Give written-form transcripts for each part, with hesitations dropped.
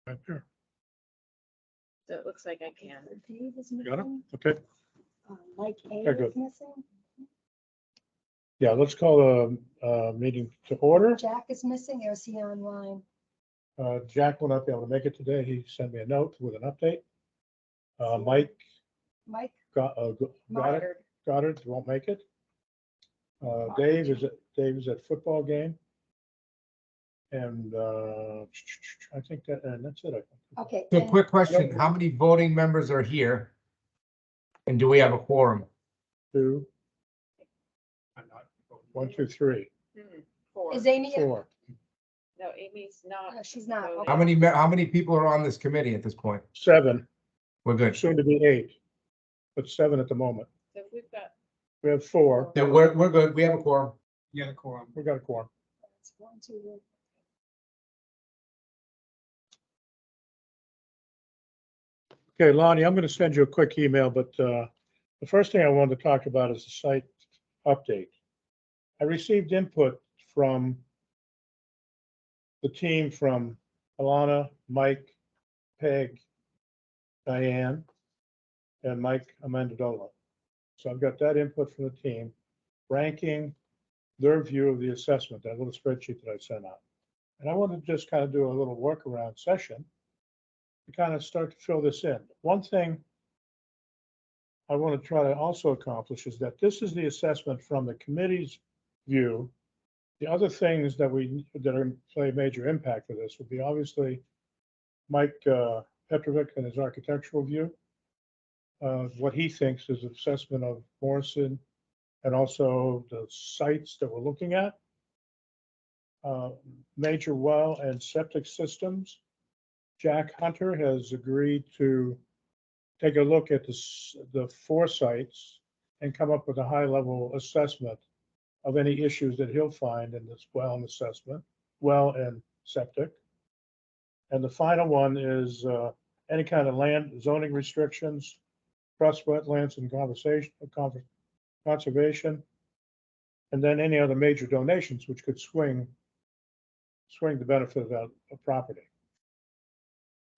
Right there. So it looks like I can. Dave is Got it? missing. Okay. Mike A Okay, is good. missing. Yeah, let's call the meeting to order. Jack is missing, or is he online? Jack will not be able to make it today. He sent me a note with an update. Mike Mike got it. Goddard won't make it. Dave is at football game. And I think and that's it, I think. Okay. So and- quick question, how many voting members are here? And do we have a quorum? 2, 1, 2, 3, Four. Is Amy? 4. No, Amy's not. She's not. voting. Okay. How many people are on this committee at this point? 7, We're good. soon to be 8, but 7 at the moment. So if we've got, We have 4. Then we're good. We have a quorum. You got a quorum. We got a quorum. That's 1, 2. Okay, Lonnie, I'm going to send you a quick email, but the first thing I wanted to talk about is the site update. I received input from the team from Alana, Mike, Peg, Diane, and Mike Amendola. So I've got that input from the team, ranking their view of the assessment, that little spreadsheet that I sent out. And I wanted to just kind of do a little workaround session to kind of start to fill this in. One thing I want to try to also accomplish is that this is the assessment from the committee's view. The other things that play a major impact for this would be obviously Mike Petrovic and his architectural view, what he thinks is assessment of Morrison and also the sites that we're looking at, major well and septic systems. Jack Hunter has agreed to take a look at the 4 sites and come up with a high-level assessment of any issues that he'll find in this well and assessment, well and septic. And the final one is any kind of land zoning restrictions, trust wetlands and conservation, and then any other major donations which could swing the benefit of that property.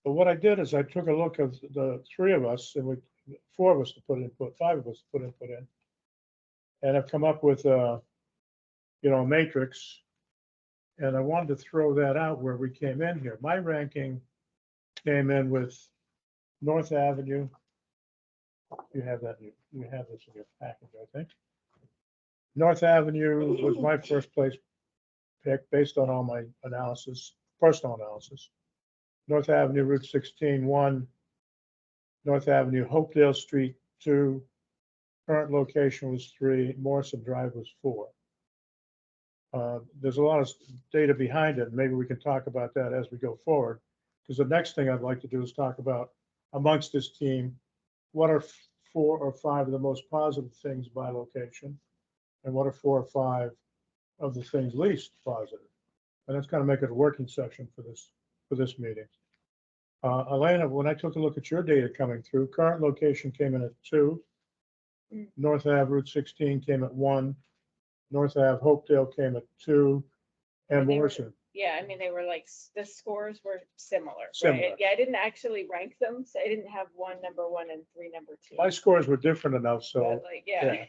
But what I did is I took a look at the 3 of us, and 4 of us to put input, 5 of us to put input in, and I've come up with a matrix. And I wanted to throw that out where we came in here. My ranking came in with North Avenue. You have that. You have this in your package, I think. North Avenue was my first place pick based on all my analysis, personal analysis. North Avenue, Route 16, 1. North Avenue, Hopedale Street, 2. Current location was 3. Morrison Drive was 4. There's a lot of data behind it. Maybe we can talk about that as we go forward. Because the next thing I'd like to do is talk about amongst this team, what are 4 or 5 of the most positive things by location, and what are 4 or 5 of the things least positive. And that's kind of make it a working session for this meeting. Elena, when I took a look at your data coming through, current location came in at 2. North Ave Route 16 came at 1. North Ave Hopedale came at 2. And And they were- Morrison. yeah, I mean, they were like, the scores were similar. Similar. Right? Yeah, I didn't actually rank them, so I didn't have 1 number 1 and 3 number 2. My scores were different enough, so But like, yeah.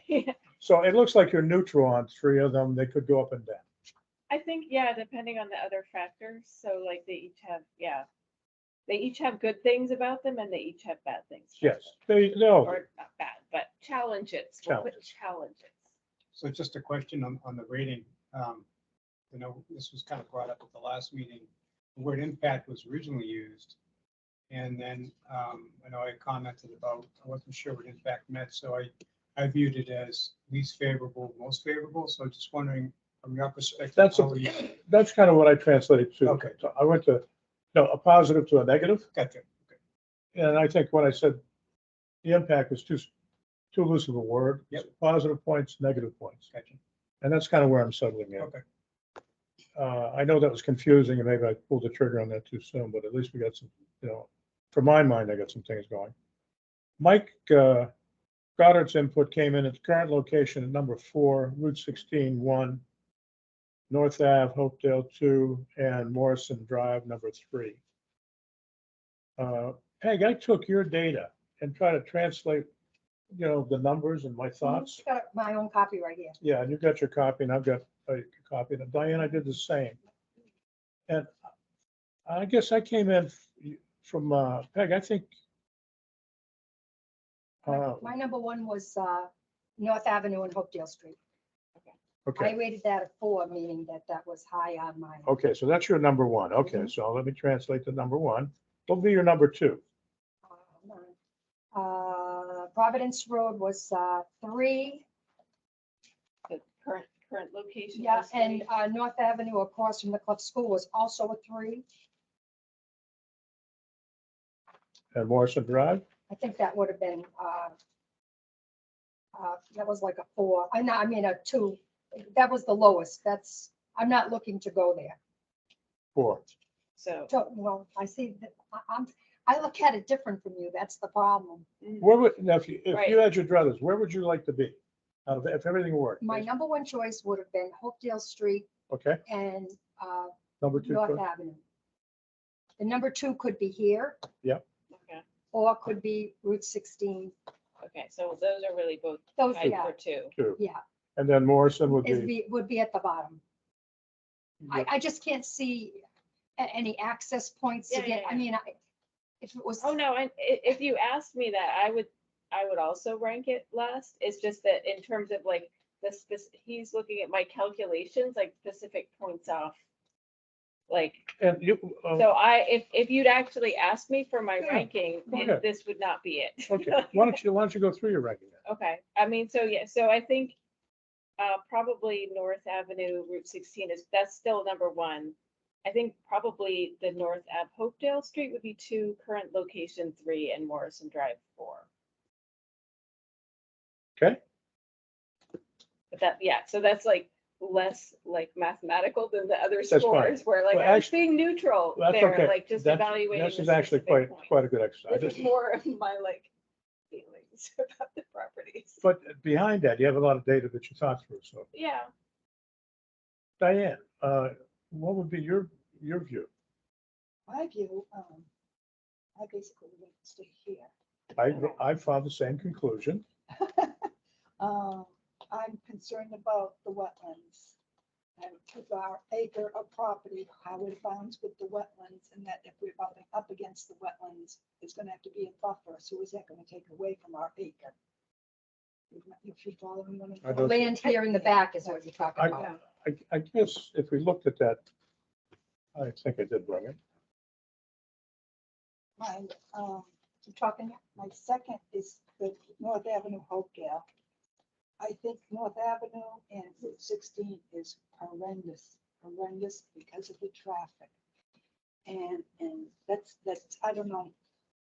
so it looks like you're neutral on 3 of them. They could go up and down. I think, yeah, depending on the other factors. So like they each have good things about them and they each have bad things. about Yes, them. they no. Or not bad, but challenges. We'll put challenges. So just a question on the rating. This was kind of brought up at the last meeting. The word impact was originally used. And then I know I commented about, I wasn't sure what impact meant. So I viewed it as least favorable, most favorable. So just wondering from your perspective. That's kind of what I translated to. Okay. So I went to a positive to a negative. Gotcha. Okay. And I think when I said the impact was too loose of a word. Yep. Positive points, negative points. Gotcha. And that's kind of where I'm settling in. Okay. I know that was confusing and maybe I pulled the trigger on that too soon, but at least we got some, from my mind, I got some things going. Mike Goddard's input came in at the current location at number 4, Route 16, 1, North Ave, Hopedale 2, and Morrison Drive, number 3. Peg, I took your data and tried to translate, the numbers and my thoughts. Got my own copy right here. Yeah, and you got your copy and I've got a copy. And Diane, I did the same. And I guess I came in from, Peg, I think. My number one was North Avenue and Hopedale Street. I Okay, rated that a 4, meaning that was high on mine. okay, so that's your number one. Okay, Mhm. so let me translate the number one. What will be your number two? Providence Road was 3, The current location. yeah, was and three. North Avenue across from the Cliff School was also a 3. And Morrison Drive? I think that would have been, that was like a 4, I mean, a 2. That was the lowest. I'm not looking to go there. 4. So, Well, I see that, I look at it different from you. That's the problem. Where would, now, if you Right. had your druthers, where would you like to be? Out of, if everything worked? My number one choice would have been Hopedale Street Okay, and number two. North choice? Avenue. The number 2 could be here okay, or could be Route 16. okay, so those are really both Those, tied yeah, for two. Two. yeah, And then Morrison would be. would be at the bottom. I just can't see any access points to Yeah, get, yeah, I yeah. mean, if it was. Oh, no, and if you asked me that, I would also rank it last. It's just that in terms of like he's looking at my calculations, like specific points off. Like, And you, so if you'd actually asked me for my Yeah, ranking, go ahead. this would not be it. okay, why don't you go through your ranking then? Okay, I mean, so yeah, so I think probably North Avenue, Route 16 that's still number one. I think probably the North Ave Hopedale Street would be 2, current location 3, and Morrison Drive 4. Okay, But that, yeah, so that's like less like mathematical than the other fine. scores where like Well, I was actually, being neutral that's there, okay. like just That's- evaluating. This the is actually specific quite points. a good exercise. This is more of my like feelings about the properties. But behind that, you have a lot of data that you thought through. So Yeah, Diane, what would be your view? My view, I basically would stay here. I found the same conclusion. I'm concerned about the wetlands. And with our acre of property, how it bounds with the wetlands, and that if we're bumping up against the wetlands, it's gonna have to be a buffer, so is that gonna take away from our acre? If you follow me. I don't- Land here in the back is what you're talking I- about. I guess if we looked at that, I think I did bring it. You're talking, my second is the North Avenue Hopedale. I think North Avenue and Route 16 is horrendous because of the traffic. And that's, I don't know,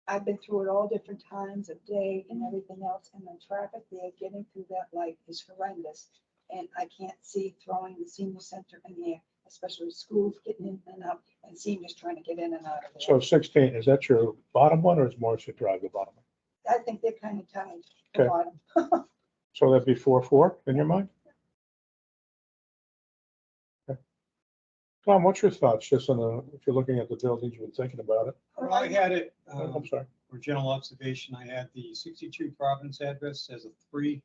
I've been through it all different times of day and everything else, and the traffic there getting through that light is horrendous. And I can't see throwing the senior center in there, especially schools getting in and out, and seniors trying to get in and out of So there. 16, is that your bottom one or is Morrison Drive the bottom one? I think they're kind of tied, the Okay. bottom. So that'd be 4-4 in your mind? Okay. Tom, what's your thoughts, just on if you're looking at the buildings, you've been thinking about it? Well, I had it, I'm sorry. for general observation, I had the 62 Providence address as a 3.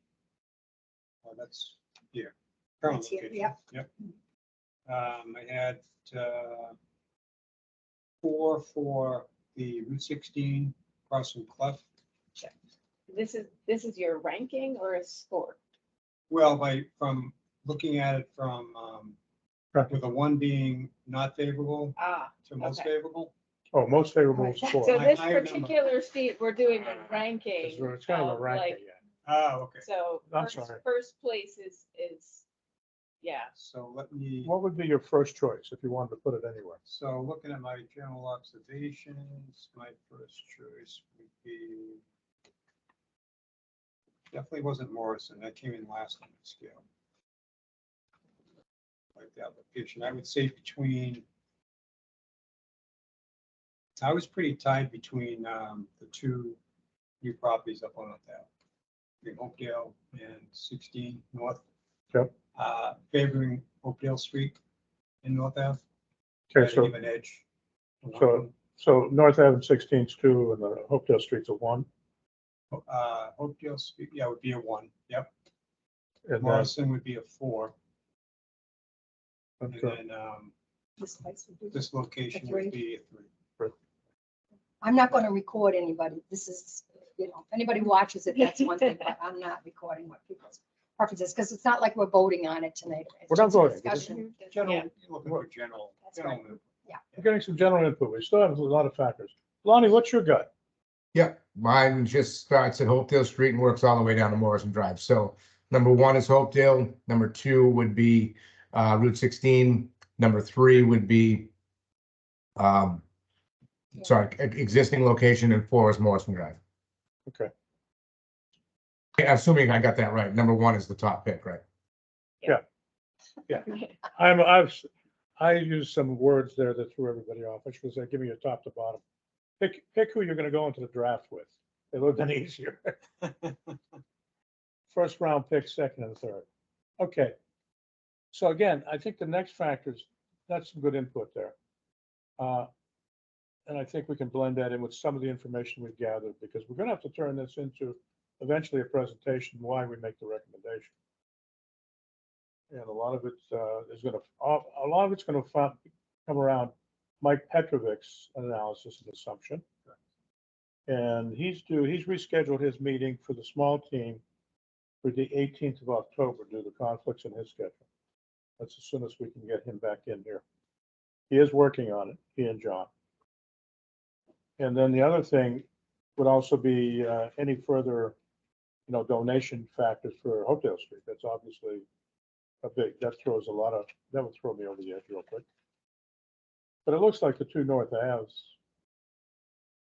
Oh, that's here. Current That's here, location. Yep. I had 4 for the Route 16 across from Clef. this is your ranking or a score? Well, from looking at it from, Right. with a 1 being not favorable Ah, to most Okay. favorable. Oh, most favorable is Right. 4. so I- this I remember. particular sheet, we're doing a ranking. It's kind of a ranking, like, yeah. Oh, okay. So I'm sorry. first place is, yeah, So let me, What would be your first choice if you wanted to put it anywhere? so looking at my general observations, my first choice would be, definitely wasn't Morrison. That came in last on the scale. Like the application, I would say I was pretty tied between the 2 new properties up on that. The Oakdale and 16 North. Yep. Favoring Oakdale Street in North Ave. Okay, At so, even edge. so So North Ave 16's 2 and the Hopedale Street's a 1. Hopedale Street, yeah, would be a 1, yep. And then, Morrison would be a 4, and okay, then, This place would be- this location A 3. would be a 3. I'm not going to record anybody. This is, if anybody watches it, that's one thing, but I'm not recording what people's preferences, because it's not like we're voting on it tonight. It's We're not just a voting. discussion. General, Yeah. you're looking for general, That's general right. move. we're getting some general input. We still have a lot of factors. Lonnie, what's your gut? Yeah, mine just starts at Hopedale Street and works all the way down to Morrison Drive. So number 1 is Hopedale. Number 2 would be Route 16. Number 3 would be existing location, and 4 is Morrison Drive. Okay. Assuming I got that right. Number 1 is the top pick, right? I used some words there that threw everybody off. I should say, give me a top to bottom. Pick who you're gonna go into the draft with. It would have been easier. First round pick, second and third. Okay. So again, I think the next factors, that's some good input there. And I think we can blend that in with some of the information we've gathered, because we're gonna have to turn this into eventually a presentation, why we make the recommendation. And a lot of it a lot of it's gonna come around Mike Petrovic's analysis and assumption. And he's rescheduled his meeting for the small team for the 18th of October due to conflicts in his schedule. That's as soon as we can get him back in here. He is working on it, he and John. And then the other thing would also be any further, donation factors for Hopedale Street. That's obviously that would throw me over the edge real quick. But it looks like the 2 North Aves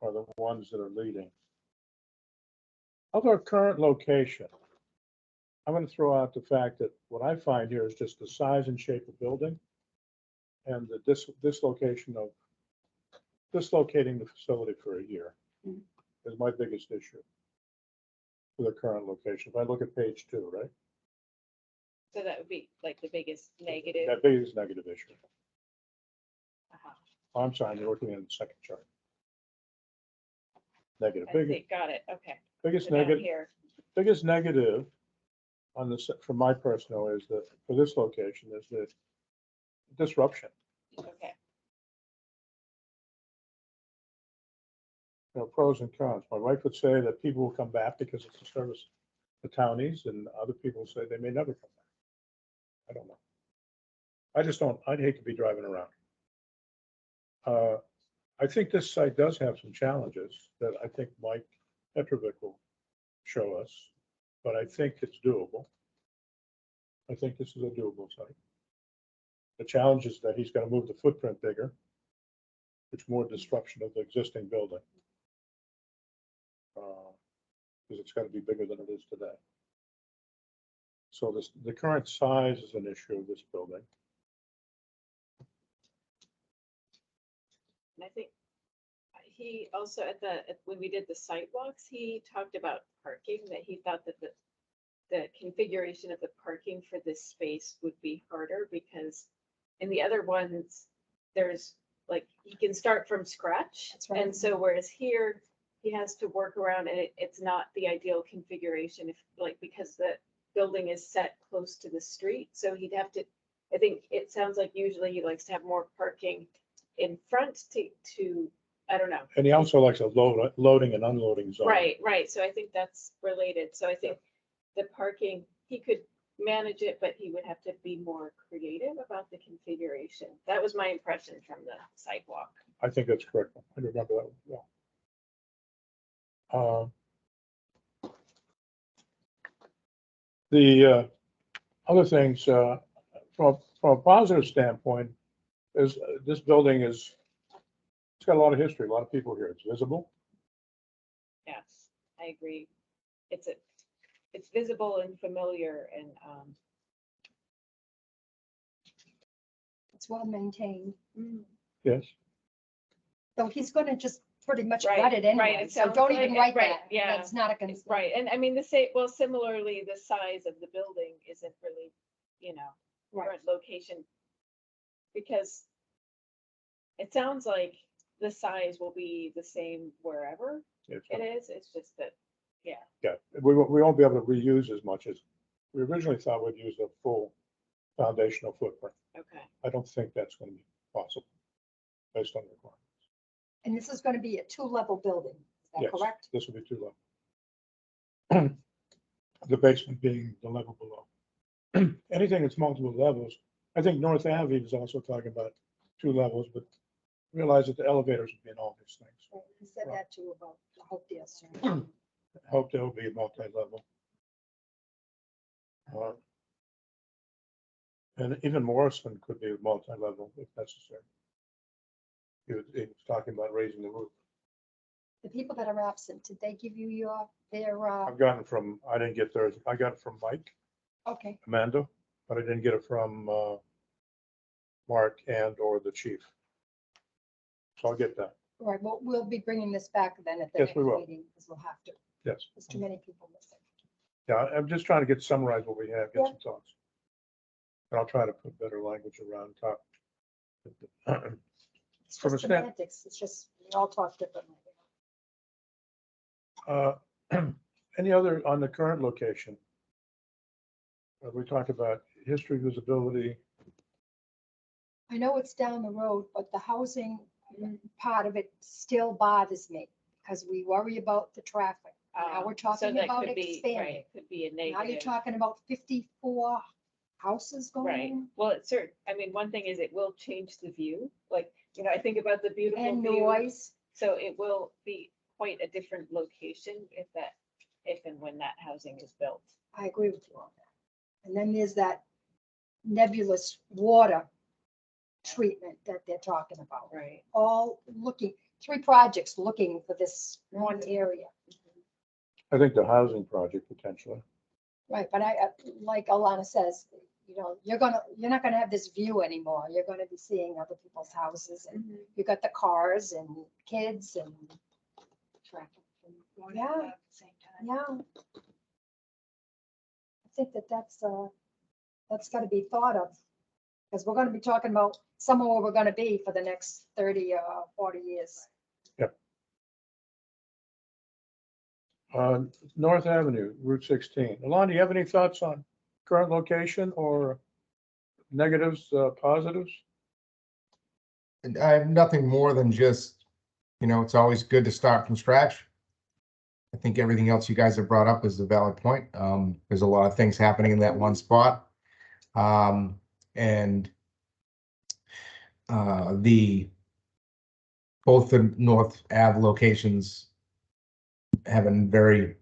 are the ones that are leading. Of our current location, I'm going to throw out the fact that what I find here is just the size and shape of building and the dislocating the facility for a year is my biggest issue for the current location. If I look at page 2, right? So that would be like the biggest negative. That biggest negative issue. Uh-huh. Oh, I'm sorry, you're looking at the second chart. Negative, I biggest, see, got it, okay. biggest So down negative, here, biggest negative on this, from my personal, is that for this location is the disruption. okay, Pros and cons. My wife would say that people will come back because it's a service to townies, and other people say they may never come back. I don't know. I just don't, I'd hate to be driving around. I think this site does have some challenges that I think Mike Petrovic will show us, but I think it's doable. I think this is a doable site. The challenge is that he's gonna move the footprint bigger, which more disruption of the existing building. Because it's gonna be bigger than it is today. So the current size is an issue of this building. and I think he also when we did the sidewalks, he talked about parking, that he thought that the configuration of the parking for this space would be harder because in the other ones, there's like, he can start from scratch. That's right. And so whereas here, he has to work around and it's not the ideal configuration because the building is set close to the street. So he'd have to, I think it sounds like usually he likes to have more parking in front to, I don't know. And he also likes a loading and unloading zone. Right. So I think that's related. So I think the parking, he could manage it, but he would have to be more creative about the configuration. That was my impression from the sidewalk. I think that's correct. I remember that well. The other things, from a positive standpoint, is this building it's got a lot of history, a lot of people here. It's visible. Yes, I agree. It's visible and familiar and, It's well maintained. Yes. So he's going to just pretty much Right, gut it right, anyway. it So sounds don't like even it, write right, that. yeah. That's not a concern. right. And I mean, similarly, the size of the building isn't really, Right. current location. Because it sounds like the size will be the same wherever It's it gonna- is. It's just that, Yeah, we won't be able to reuse as much as, we originally thought we'd use the full foundational footprint. okay. I don't think that's gonna be possible based on the requirements. And this is gonna be a two-level building, is that Yes, correct? this will be 2 level. The basement being the level below. Anything that's multiple levels, I think North Ave is also talking about 2 levels, but realize that the elevators would be in all these things. Right, he said that too about the Hopedale Center. Hope there will be multi-level. And even Morrison could be multi-level if necessary. He was talking about raising the roof. The people that are absent, did they give you their, I've gotten from, I didn't get theirs, I got it from Mike, okay, Amanda, but I didn't get it from Mark and or the chief. So I'll get that, all right, well, we'll be bringing this back then at the Yes, next we will. meeting, because we'll have to, yes. there's too many people missing. Yeah, I'm just trying to summarize what we have, get Yeah. some thoughts. And I'll try to put better language around top. It's From just a stan- semantics, it's just, we all talk differently. Any other on the current location? We talked about history, visibility. I know it's down the road, but the housing part of it still bothers me, because we worry about the traffic. Now we're So talking that about could be, expanding. right, could be a Now you're negative. talking about 54 houses going Right, in, well, it's certain, I mean, one thing is it will change the view, like, I think about the beautiful and view. noise. So it will be quite a different location if and when that housing is built. I agree with you on that. And then there's that nebulous water treatment that they're talking about. Right. All looking, 3 projects looking for this one area. I think the housing project potentially. Right, but like Alana says, you're not gonna have this view anymore. You're gonna be seeing other people's houses, and you got the cars and kids and, Traffic. from Yeah. going at the same time. yeah. I think that's gotta be thought of, because we're gonna be talking about somewhere where we're gonna be for the next 30 or 40 years. North Avenue, Route 16. Alon, do you have any thoughts on current location or negatives, positives? And I have nothing more than just, it's always good to start from scratch. I think everything else you guys have brought up is a valid point. There's a lot of things happening in that one spot. And both the North Ave locations have a very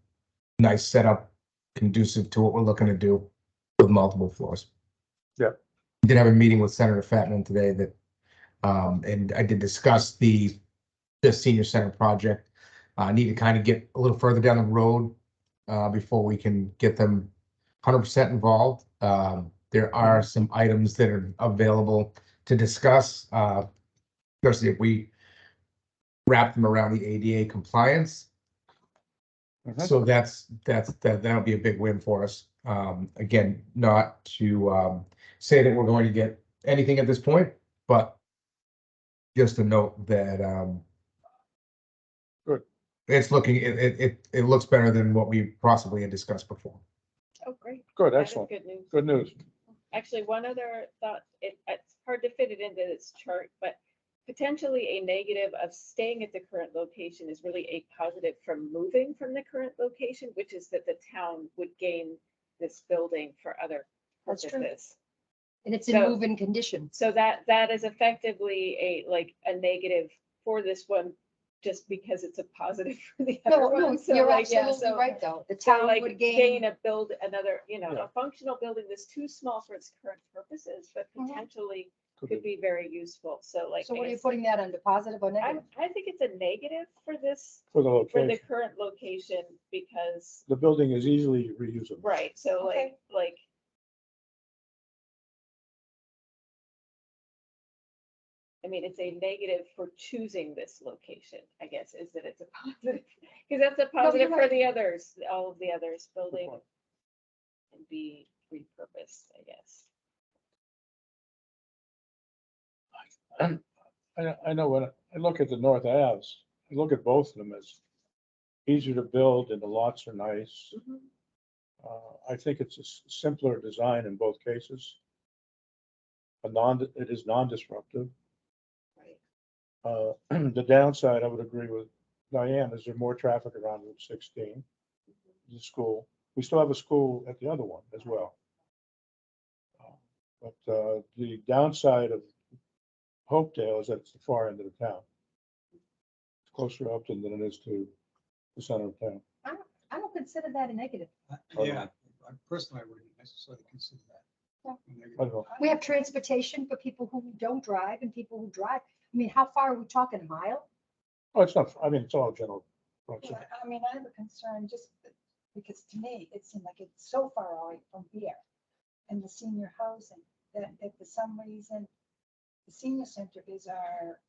nice setup conducive to what we're looking to do with multiple floors. Yeah. Did have a meeting with Senator Fatman today that, and I did discuss the senior center project. I need to kind of get a little further down the road before we can get them 100% involved. There are some items that are available to discuss, especially if we wrap them around the ADA compliance. So that'll be a big win for us. Again, not to say that we're going to get anything at this point, but just to note that Good. It's looking, it looks better than what we possibly had discussed before. Oh, great. Good, That is excellent. good news. Good news. Actually, one other thought, it's hard to fit it into this chart, but potentially a negative of staying at the current location is really a positive from moving from the current location, which is that the town would gain this building for other That's true. purposes. And it's in So- moving condition. So that is effectively a negative for this one, just because it's a positive for the other No, no, one. So you're like, yeah, absolutely so- right, though. The So town like would gain gain, another, Yeah. a functional building that's too small for its current purposes, but Mhm. potentially Could could be be very useful. So like. so I what are you guess putting that under, positive or I negative? think it's a negative for this, for the for the location. current location, because, The building is easily reusable. right, so Okay. like. I mean, it's a negative for choosing this location, I guess, is that it's a positive, because that's a positive for right. the others, all of the others, building point. and be repurposed, I guess. I know when I look at the North Aves, I look at both of them as easier to build and the lots are nice. Mhm. I think it's a simpler design in both cases. It is non-disruptive. Right. The downside, I would agree with Diane, is there more traffic around Route 16, the school. We still have a school at the other one as well. But the downside of Hopedale is that it's the far end of the town. It's closer to Upton than it is to the center of town. I don't consider that a negative. Yeah, I personally wouldn't necessarily consider that. Yeah. a negative. I don't know. We have transportation for people who don't drive and people who drive. I mean, how far are we talking, a mile? Oh, it's not, I mean, it's all general. Yeah, I mean, I have a concern just because to me, it seemed like it's so far away from here. And the senior housing, that if for some reason, the senior center is our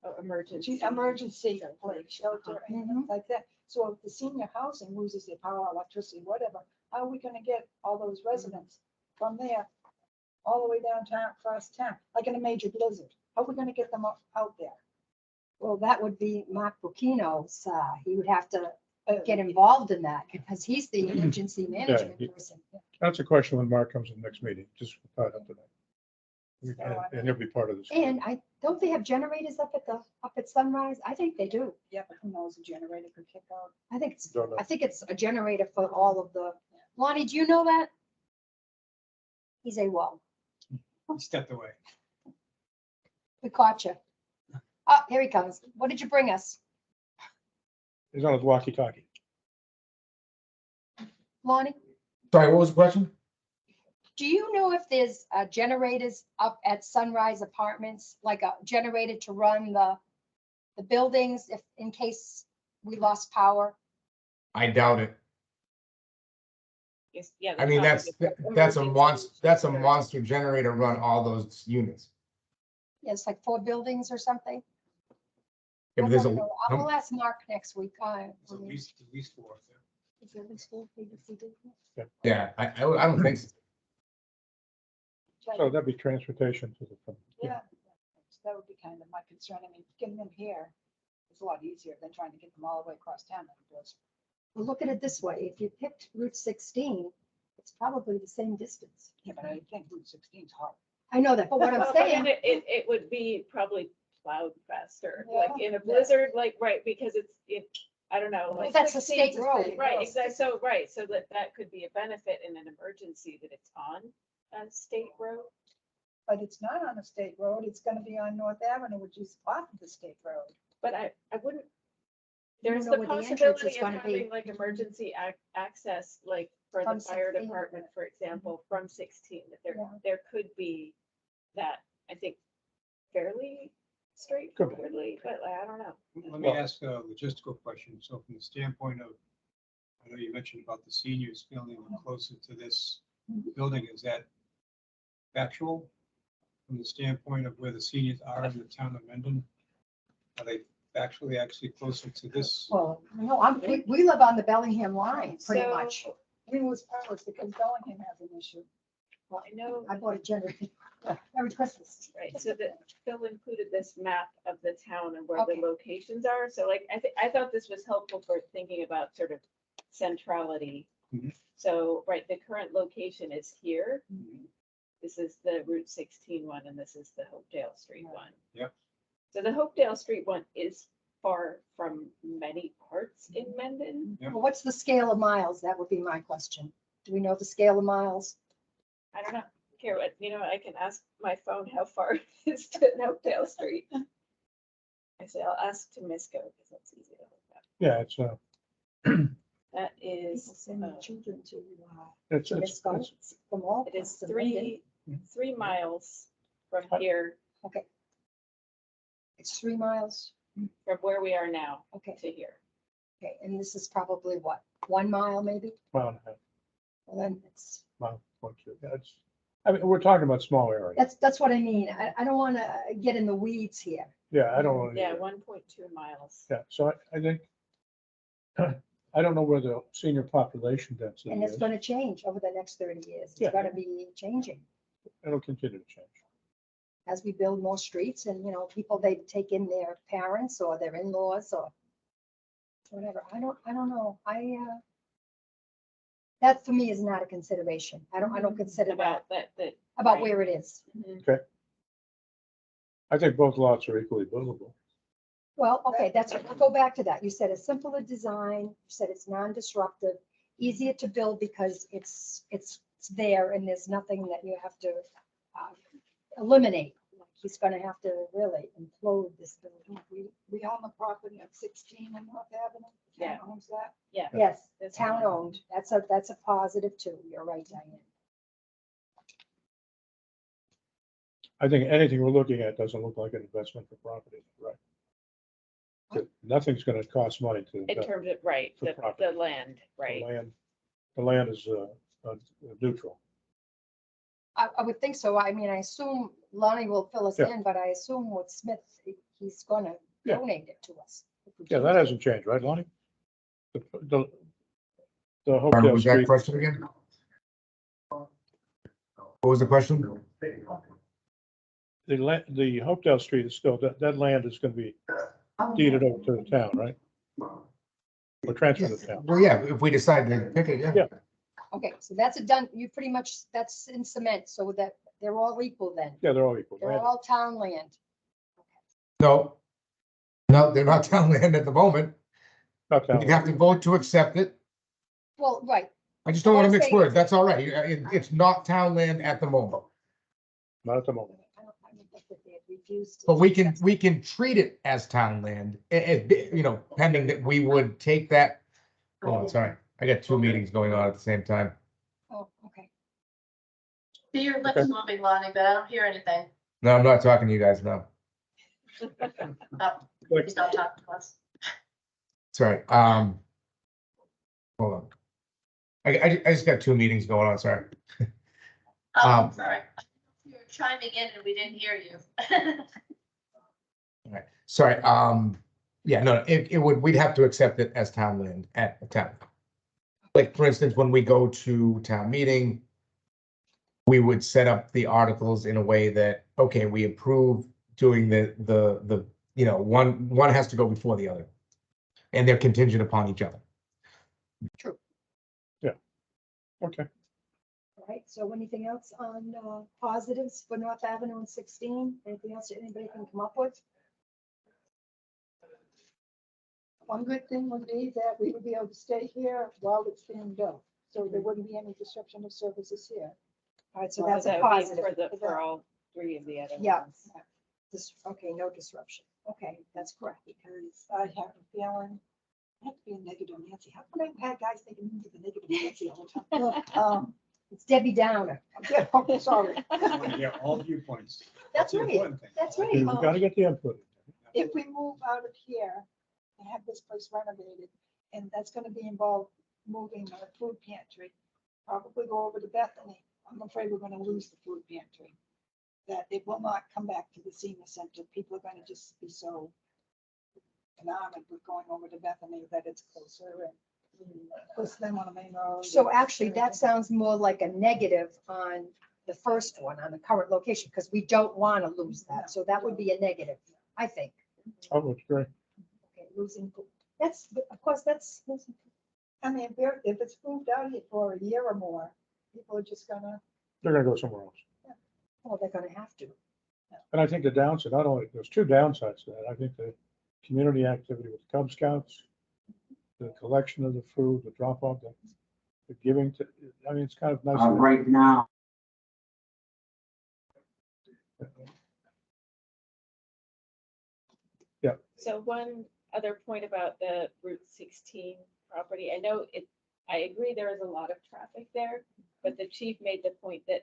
Oh, emergency. emergency like shelter and Mhm. things like that. So if the senior housing loses their power, electricity, whatever, how are we gonna get all those residents from there all the way downtown, across town, like in a major blizzard? How are we gonna get them out there? Well, that would be Mark Bucino's, he would have to get involved in that because he's the emergency management he- person. That's a question when Mark comes in next meeting, just thought up to that. So, I And he'll be part of this. And don't they have generators up at Sunrise? I think they do. Yeah, but who knows, a generator could kick out. I think Don't know. it's a generator for all of the, Lonnie, do you know that? He's a, well, He stepped away. we caught you. Oh, here he comes. What did you bring us? He's on his walkie-talkie. Lonnie, Sorry, what was the question? do you know if there's generators up at Sunrise Apartments, like a generator to run the buildings if, in case we lost power? I doubt it. Yes, yeah. I mean, the that's a emergency generator. monster generator to run all those units. It's like 4 buildings or something? If I there's don't a, know. I will ask Mark next week. It's at least 4 up there. Is there at least 4 BBC business? yeah, I don't think so. So that'd be transportation to the, Yeah, so that would be kind of my concern. I mean, getting them here is a lot easier than trying to get them all the way across town like it was. Well, look at it this way. If you picked Route 16, it's probably the same distance. Yeah, but I think Route 16 is hard. I know that, but what I'm Well, but then saying, it would be probably plowed faster, like Yeah. in a blizzard, like, right, because I don't know, well, like. that's a 16 state is road. big. Right, exactly, so, right, so that could be a benefit in an emergency that it's on a state road. But it's not on a state road. It's gonna be on North Avenue, which is off of the state road. But I wouldn't, You don't there's know the where the entrance possibility is of gonna be. having like emergency access, like for From the fire 16. department, for example, from 16, that Yeah. there could be that, I think, fairly straightforwardly, but I don't know. Let me Well- ask a logistical question. So from the standpoint of, I know you mentioned about the seniors feeling closer to this building, is that factual? From the standpoint of where the seniors are in the town of Mendon? Are they factually actually closer to this? Well, no, we live on the Bellingham line, pretty So, much. We lose powers because Bellingham has an issue. Well, I know, I bought a generator. Merry Christmas. right, so that Phil included this map of the town and where the Okay. locations are, so like, I thought this was helpful for thinking about sort of centrality. Mhm. So, right, the current location is here. Mhm. This is the Route 16 one, and this is the Hopedale Street one. Yep. So the Hopedale Street one is far from many parts in Mendon. Yep. Well, what's the scale of miles? That would be my question. Do we know the scale of miles? I don't know, here, I can ask my phone how far it is to Hopedale Street. I say, I'll ask to Misco, because that's easy to look up. yeah, it's, That People is, send their children to, it's, Misco from all. it is parts of Mendon. 3 miles from here, Okay. It's 3 miles. from where we are now Okay, to here. okay. And this is probably what, 1 mile maybe? mile and a half, Well, then it's, mile, 1, 2, yeah, it's, I mean, we're talking about small areas. that's what I mean. I don't want to get in the weeds here. Yeah, I don't want to. Yeah, 1.2 miles. Yeah, so I think, I don't know where the senior population density And it's is. going to change over the next 30 years. Yeah. It's going to be changing. It'll continue to change. as we build more streets and, people, they take in their parents or their in-laws or whatever. I don't know. That for me is not a consideration. I don't consider that About that, about right. where it is. I think both lots are equally buildable. Well, okay, we'll go back to that. You said a simpler design, you said it's non-disruptive, easier to build because it's there and there's nothing that you have to eliminate. Like he's gonna have to really implode this building. We own the property at 16 on North Avenue. The town Yeah. Owns that. Yeah. Yes, That's town fine. owned. That's a positive too. You're right, Diane. I think anything we're looking at doesn't look like an investment for property, right? Nothing's gonna cost money to In invest. terms of, right, For the property. land, right. The land is neutral. I would think so. I mean, I assume Lonnie will fill us Yeah. in, but I assume with Smith, he's gonna Yeah. donate it to us. if we Yeah, choose that to. hasn't changed, right, Lonnie? The Pardon, Hopedale was that Street, question again? What was the question? the Hopedale Street is still, that land is gonna be deeded over to the town, right? Or transferred to the town. Well, yeah, if we decide to pick it, yeah. Yeah. Okay, so that's a done, you pretty much, that's in cement, so that they're all equal then. Yeah, they're all equal. They're right? all town land. No, they're not town land at the moment. Not town You have to vote to accept it. Well, right, I just don't want to mix Say- words. That's all right. It's not town land at the moment. Not at the moment. I don't think that they had refused. to But we accept- can treat it as town land, pending that we would take that. Oh, sorry, I got two meetings going on at the same time. Oh, okay. See your lips Okay. moving, Lonnie, but I don't hear anything. No, I'm not talking to you guys now. Oh, Like- please don't talk to us. Sorry, hold on. I just got two meetings going on, sorry. Oh, sorry. You were chiming in and we didn't hear you. All right, sorry, yeah, no, we'd have to accept it as town land at the town. Like, for instance, when we go to town meeting, we would set up the articles in a way that, okay, we approve doing the, one has to go before the other. And they're contingent upon each other. Okay. All right, so anything else on positives for North Avenue and 16? Anything else that anybody can come up with? One good thing would be that we would be able to stay here while it's being built. So there wouldn't be any disruption of services here. All right, so So that's a that would be positive. for all three of the other Yeah. ones. Okay, no disruption. Okay, that's correct. Because I have a feeling, I have to be a negative Nancy. How come I've had guys thinking into the negative Nancy all the time? It's Debbie Downer. Yeah, okay, sorry. I want to hear all viewpoints. That's the right. important thing. That's All right. We've viewpoints. got to get the input. If we move out of here and have this place renovated, and that's gonna be involved moving our food pantry, probably go over to Bethany. I'm afraid we're gonna lose the food pantry. That it will not come back to the senior center. People are gonna just be so enamored with going over to Bethany that it's closer and puts them on the main road. So actually, that sounds more like a negative on the first one, on the current location, because we don't want to lose that. So that would be a negative, I think. I would agree. Okay, losing, that's, of course, that's, I mean, if it's moved out here for a year or more, people are just gonna, They're gonna go somewhere else. well, they're gonna have to. And I think the downside, not only, there's two downsides to that. I think the community activity with Cub Scouts, the collection of the food, the drop off, the giving to, I mean, it's kind of nice. Right now, So one other point about the Route 16 property, I know I agree there is a lot of traffic there, but the chief made the point that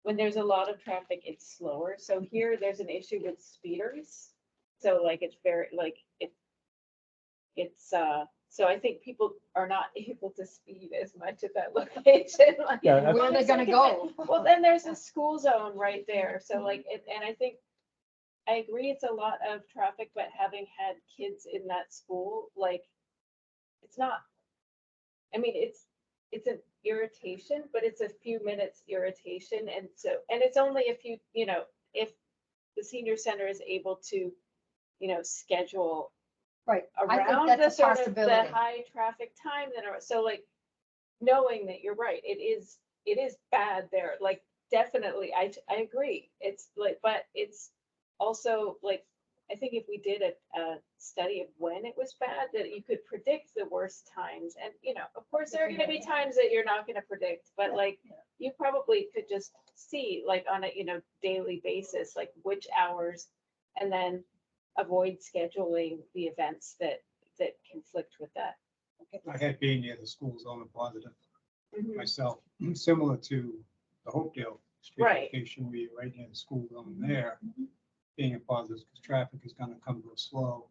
when there's a lot of traffic, it's slower. So here, there's an issue with speeders. So like, it's very, like, so I think people are not able to speed as much at that location. Like, Yeah, that's- Where are they gonna go? well, then there's a school zone right there, so like, and I think, I agree it's a lot of traffic, but having had kids in that school, like, it's not, I mean, it's an irritation, but it's a few minutes irritation. And so, and it's only a few, if the senior center is able to, schedule Right. I think around the that's a sort of the possibility. high traffic time, so like, knowing that you're right, it is bad there, like, definitely, I agree. It's like, but it's also like, I think if we did a study of when it was bad, that you could predict the worst times. And, of course, there are gonna be times that you're not gonna predict, but like, you probably could just see like on a, daily basis, like which hours, and then avoid scheduling the events that conflict with that. I had being near the school zone a positive Mhm. myself, similar to the Hopedale Street Right. location where you're right near the school zone there, being a positive because traffic is gonna come real slow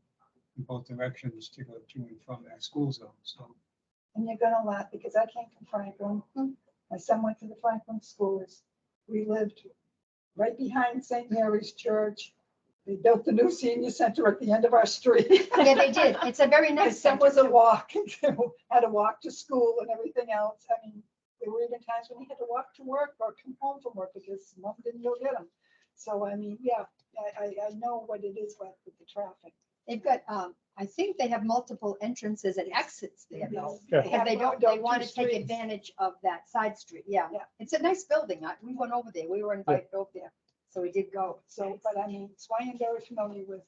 in both directions to go to and from that school zone, so. And you're gonna laugh because I came from Franklin. My son went to the Franklin schools. We lived right behind St. Mary's Church. They built the new senior center at the end of our street. Yeah, they did. It's a very My nice son center was a too. walk, had to walk to school and everything else. I mean, there were even times when he had to walk to work or come home from work because mom didn't go get him. So, I mean, yeah, I know what it is with the traffic. They've got, I think they have multiple entrances and exits there though. Yeah. Because they have they two want to take streets. advantage of that side street. Yeah. Yeah. It's a nice building. We went over there. We were invited over there. So we did go. So, but I mean, so I am very familiar with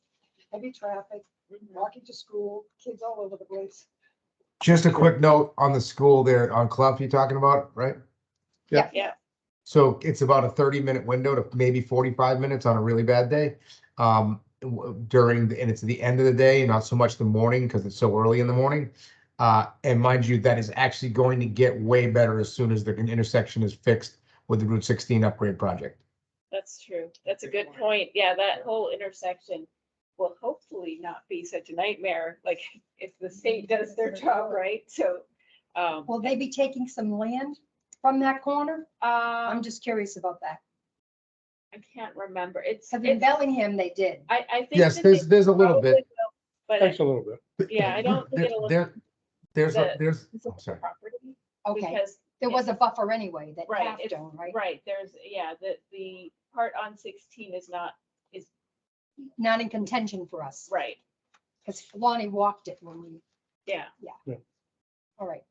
heavy traffic, walking to school, kids all over the place. Just a quick note on the school there on Clough you're talking about, right? Yeah. Yeah. So it's about a 30-minute window to maybe 45 minutes on a really bad day. And it's the end of the day, not so much the morning because it's so early in the morning. And mind you, that is actually going to get way better as soon as the intersection is fixed with the Route 16 upgrade project. That's true. That's a good point. Yeah, that whole intersection will hopefully not be such a nightmare, like if the state does their job right. So, Will they be taking some land from that corner? I'm I just curious about that. can't remember. It's, Because in Bellingham, they did. I think. Yes, that there's a little probably bit. will, But Takes a little bit. yeah, I don't think it'll. There's the I'm sorry. property. Okay. Because There was a buffer anyway that Right, half it's- dome, right? Right, there's, the part on 16 is not, Not in contention for us. right, Because Lonnie walked it when we, yeah. all right.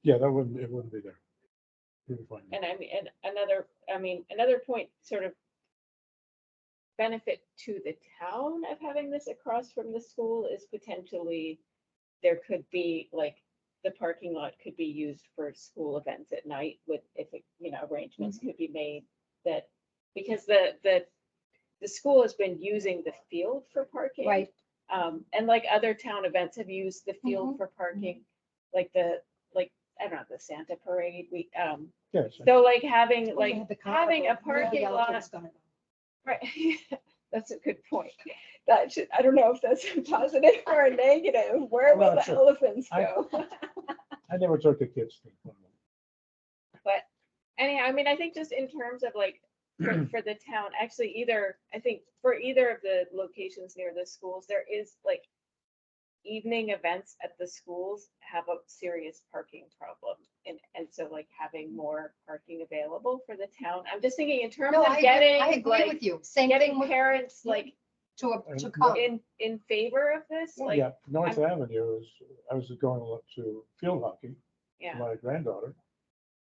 Yeah, it wouldn't be there. You'll be fine. And another point, sort of benefit to the town of having this across from the school is potentially there could be like, the parking lot could be used for school events at night with, if, arrangements could be made that, because the school has been using the field for parking. Right. And like other town events have used the field for parking, like I don't know, the Santa parade, Yes. so like having, Well, you like, have the having a carnival, where the parking lot, elephant's gonna go. right? That's a good point. That should, I don't know if that's a positive or a negative, where I'm will not the sure. elephants I- go? I never took the kids to one. But anyhow, I mean, I think just in terms of like, for the town, actually I think for either of the locations near the schools, there is like evening events at the schools have a serious parking problem. And so like having more parking available for the town, I'm just thinking in terms No, of I getting, agree like, with you. Same getting thing with, parents like to come. in favor of this, like, Yeah, North Avenue I was going up to field hockey, yeah, my granddaughter.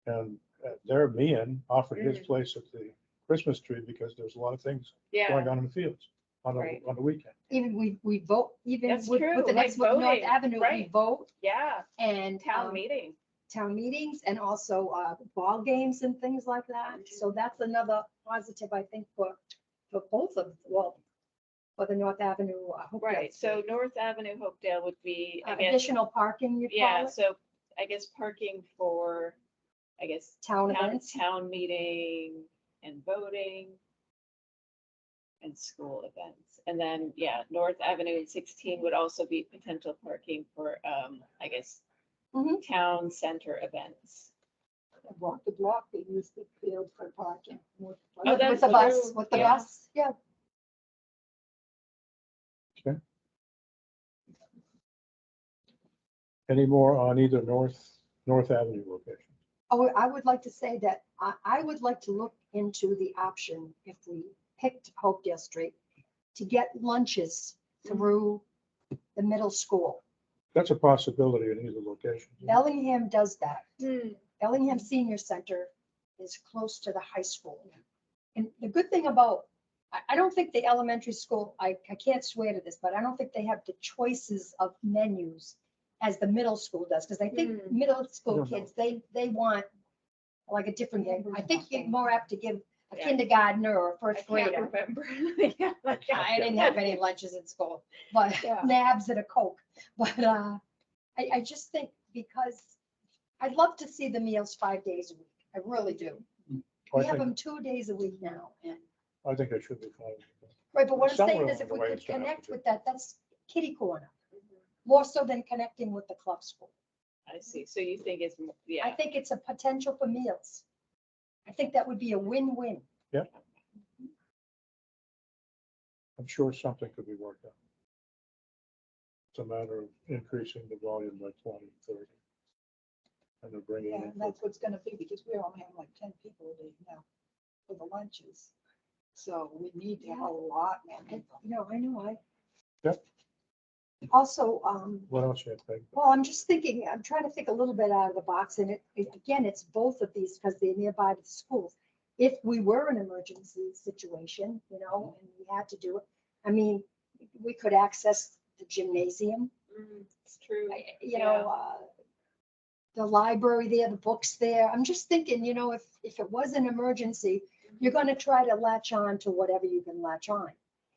And there, Meehan offered his place at the Christmas tree because there's a lot of things yeah, going on in the fields on Right. the weekend. Even we vote, even That's with true, the like next, with North voting, Avenue, we right. vote yeah, and. town meeting. Town meetings and also ball games and things like that. So that's another positive, I think, for both of, well, for the North Avenue. Hopedale Right, so Street. North Avenue, Hopedale would be, I guess, Additional parking, you yeah, call it, so I guess parking for, I guess, town events. town meeting and voting and school events. And then, yeah, North Avenue and 16 would also be potential parking for, I guess, Mhm. town center events. Walk the block, they use the field for parking. Oh, With that's the bus, true, with the yeah. bus, yeah. Any more on either North North Avenue location. Oh, I would like to say that I would like to look into the option if we picked Hopedale Street to get lunches through the middle school. That's a possibility in either location. Bellingham does that. Hmm. Bellingham Senior Center is close to the high school. And the good thing about, I don't think the elementary school, I can't swear to this, but I don't think they have the choices of menus as the middle school does, because I think middle school don't know. kids, they want like a different, I think you're more apt to give a Yeah. kindergartner or a I first can't grader. remember. Yeah, I didn't have any lunches in school, but Yeah. nabs and a Coke. But I just think because I'd love to see the meals 5 days a week. I really do. I We have think, them 2 days a week now. And I think they should be fine. right, but what I'm saying Somewhere is if along we the way, could it's gonna have connect to with that, that's kitty corner. More so than connecting with the club school. I see. So you think it's, I yeah, think it's a potential for meals. I think that would be a win-win. I'm sure something could be worked out. It's a matter of increasing the volume by 20, 30. And then bringing Yeah, in. and that's what's gonna be, because we only have like 10 people a day now for the lunches. So we need to have a lot more people. I know. Yep. Also, What else you have, Peg? well, I'm just thinking, I'm trying to think a little bit out of the box, and again, it's both of these because they're nearby to the schools. If we were an emergency situation, and we had to do it, I mean, we could access the gymnasium, it's true. the library there, the books there. I'm just thinking, if it was an emergency, you're gonna try to latch on to whatever you can latch on.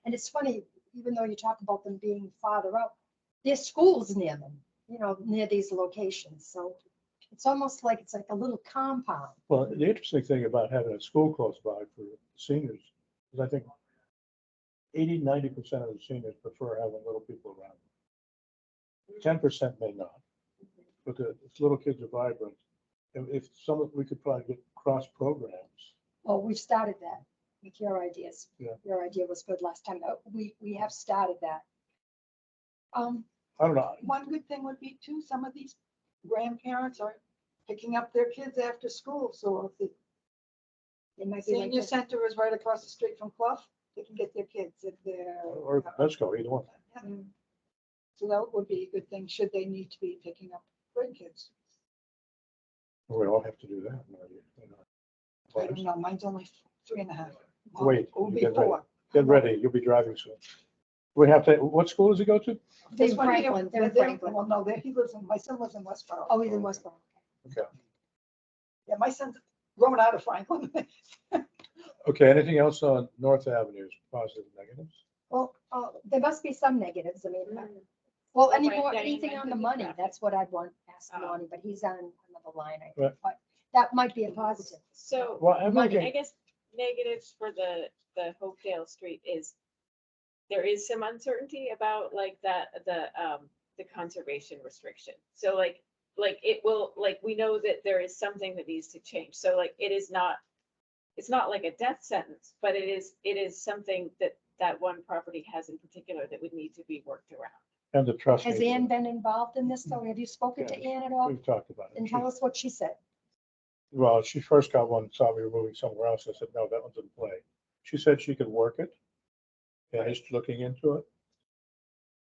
And it's funny, even though you talk about them being farther out, there's schools near them, near these locations. So it's almost like it's like a little compound. Well, the interesting thing about having a school close by for seniors is I think 80–90% of the seniors prefer having little people around. 10% may not, but if little kids are vibrant, if we could probably get cross programs. Oh, we've started that with your ideas. Yeah. Your idea was good last time. We have started that. I don't know. One good thing would be too, some of these grandparents are picking up their kids after school, so if the It might be like senior this. center is right across the street from Clough, they can get their kids if they're. Or let's go, either one. Yeah. So that would be a good thing, should they need to be picking up grandkids. We all have to do that. I don't know, mine's only 3.5. Wait, It will be get ready. 4. Get ready, you'll be driving soon. We have to, what school does he go to? They're This one here, Franklin, they're in they're- Franklin. Well, no, he lives in, my son lives in Westboro. Oh, he's in Westboro. Okay. Yeah, my son's grown out of Franklin. Okay, anything else on North Avenue's positive negatives? Well, there must be some negatives. I mean, Mm. well, Right, any more, yeah, you anything on the mentioned the money, traffic. that's what I'd want, ask Oh. Lonnie, but he's on another line, I Right. think, but that might be a positive. So Well, I'm Money. I looking, guess negatives for the Hopedale Street is there is some uncertainty about like the conservation restriction. So like it will, like, we know that there is something that needs to change. So like it's not like a death sentence, but it is something that one property has in particular that would need to be worked around. and the trust. Has needs- Ann been involved in this, though? Have you spoken to Ann at all? We've talked about And it. tell us what she said. Well, she first got one, saw we were moving somewhere else. I said, no, that one's in play. She said she could work it. And is looking into it.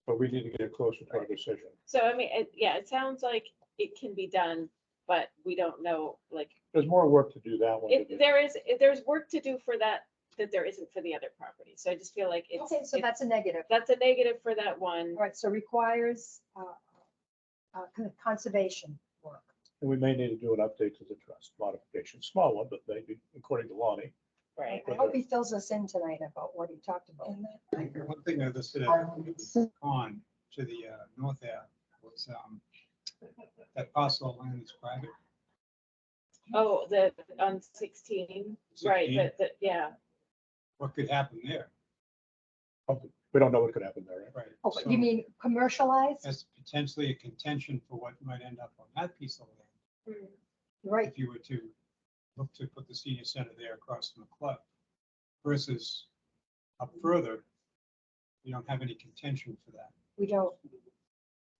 But we need to get closer to our decision. So I mean, it sounds like it can be done, but we don't know, like, There's more work to do that one. than there's work to do for that there isn't for the other property. So I just feel like Okay, so that's a negative. that's a negative for that one. All right, so requires conservation work. And we may need to do an update to the trust modification, small one, but maybe according to Lonnie. Right. I hope he fills us in tonight about what he talked about. And One thing I listed as on to the north Ave was that parcel of land is private. Oh, on 16, right, 16. yeah. What could happen there? We don't know what could happen there, right? Right. Oh, but So you mean commercialized? that's potentially a contention for what might end up on that piece of land. Right, If you were to look to put the senior center there across from the club versus up further, you don't have any contention for that. we don't.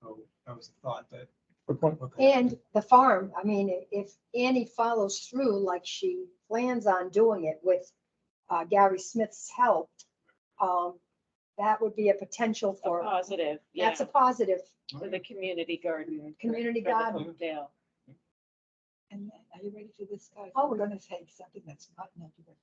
So that was the thought that Good point. And the farm, I mean, if Annie follows through like she plans on doing it with Gary Smith's help, that would be a potential A for, positive, yeah, that's a positive. for the community garden. Community for the garden. Hopedale. And then, are you ready for this, guys? Oh. We're gonna say something that's not negative.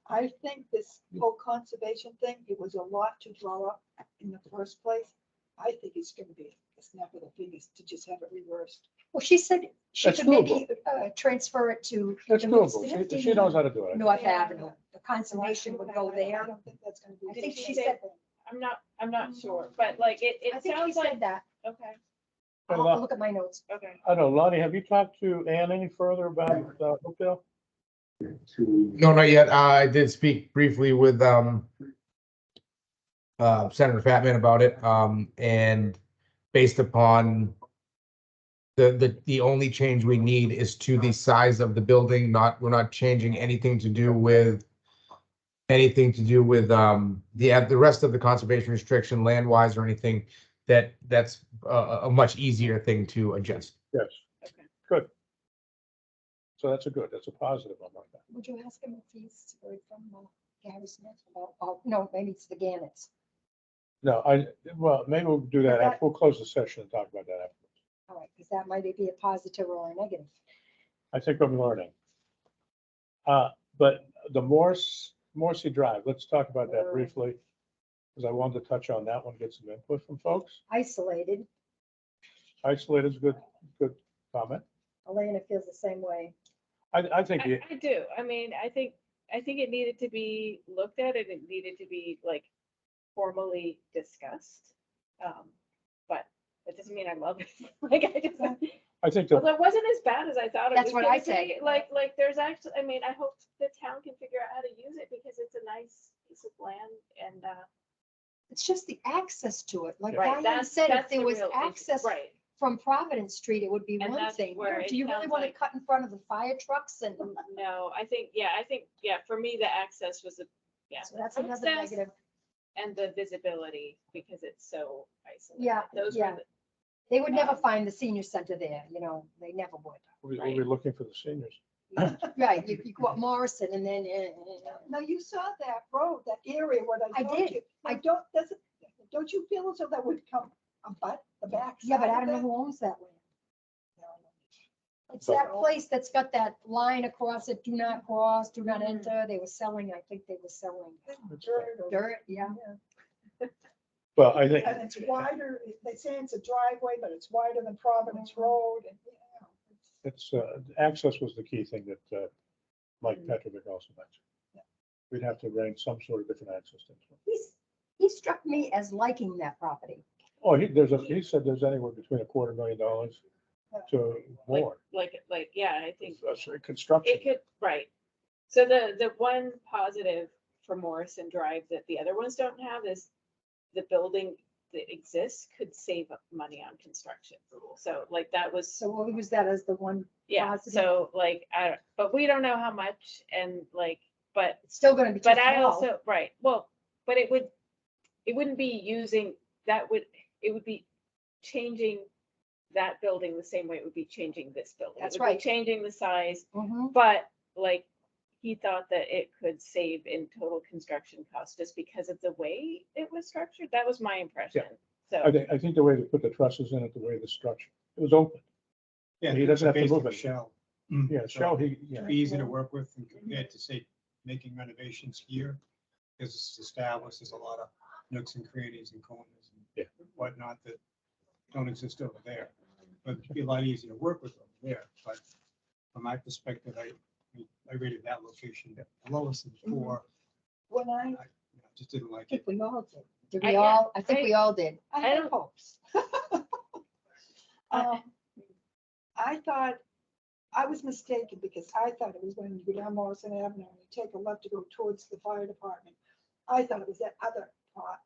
I think this whole conservation thing, it was a lot to draw up in the first place. I think it's gonna be a snap of the fingers to just have it reversed. Well, she said she That's could maybe transfer it to. That's the doable. She knows how to do it. North Yeah. Avenue. The conservation would go I there. don't think that's gonna be. I think Did she she said, I'm not sure, but like, I it think she sounds like, said that. okay, I'll have to look at my notes. okay. I don't know, Lonnie, have you talked to Ann any further about Hopedale? No, not yet. I did speak briefly with Senator Fatman about it. And based upon the only change we need is to the size of the building, we're not changing anything to do with the rest of the conservation restriction land-wise or anything. That's a much easier thing to adjust. Yes. Okay. Good. So that's a positive one like that. Would you ask him if he's heard from Gary Smith about, oh, no, maybe it's the Gannets. No, well, maybe we'll do that That- after, we'll close the session and talk about that afterwards. All right, because that might be a positive or a negative. I think I'm learning. But the Morrissey Drive, let's talk about that briefly, because I wanted to touch on that one, get some input from folks. Isolated, Isolated is a good comment. Elena feels the same way. I think, I do, I mean, I think it needed to be looked at and it needed to be like formally discussed. But that doesn't mean I love it, like, I think that, although it wasn't as bad as I thought it was. That's what gonna I say. be. Like, there's actually, I mean, I hope the town can figure out how to use it because it's a nice piece of land and, It's just the access to it. Like right, Diane said, if that's there the was real issue. access Right, from Providence Street, it would be And one that's thing. where it Do you really sounds want to like- cut in front of the fire trucks and, no, I think, for me, the access was so that's another Access. negative. and the visibility, because it's so isolated. Yeah, Those yeah. were, They would never find the senior center there, they never would. we'll be looking for the seniors. Right, you go up Morrison and then, Now, you saw that road, that area where I I told did. you. I- Don't you feel as though that would come about the back? yeah, but side I of don't know it? who owns that land. It's So- that place that's got that line across it, do not cross, do not enter. They were selling, I think they were selling dirt, yeah. Well, I think, And it's wider, they say it's a driveway, but it's wider than Providence Road and, it's, access was the key thing that Mike Petrovic also mentioned. We'd have to arrange some sort of different access things. He struck me as liking that property. Oh, he said there's anywhere between $250,000 to more. like, yeah, I think That's construction. it could, right. So the one positive for Morrison Drive that the other ones don't have is the building that exists could save up money on construction. So like that was, So we'll use that as the one, yeah, positive. so like, but we don't know how much and like, but it's still gonna be too But I small. also, right, well, but it wouldn't be using, it would be changing that building the same way it would be changing this building. That's It would be right. changing the size, Mhm. but like, he thought that it could save in total construction costs just because of the way it was structured. That was my impression. So, I think the way they put the trusses in it, the way the structure, it was open. Yeah, He doesn't have to it's a move basic it. Shell. Yeah, So shell, it'd be easy to work with and compared to say, making renovations here. Because it's established, there's a lot of nooks and crannies and corners and whatnot that don't exist over there. But it'd be a lot easier to work with over there, but from my perspective, I rated that location the lowest of the four. when I just didn't I like think it. we all did. Did I- we yeah, all? I think we all did. I I had don't- hopes. I thought, I was mistaken because I thought it was when you go down Morrison Avenue and you take a left to go towards the fire department. I thought it was that other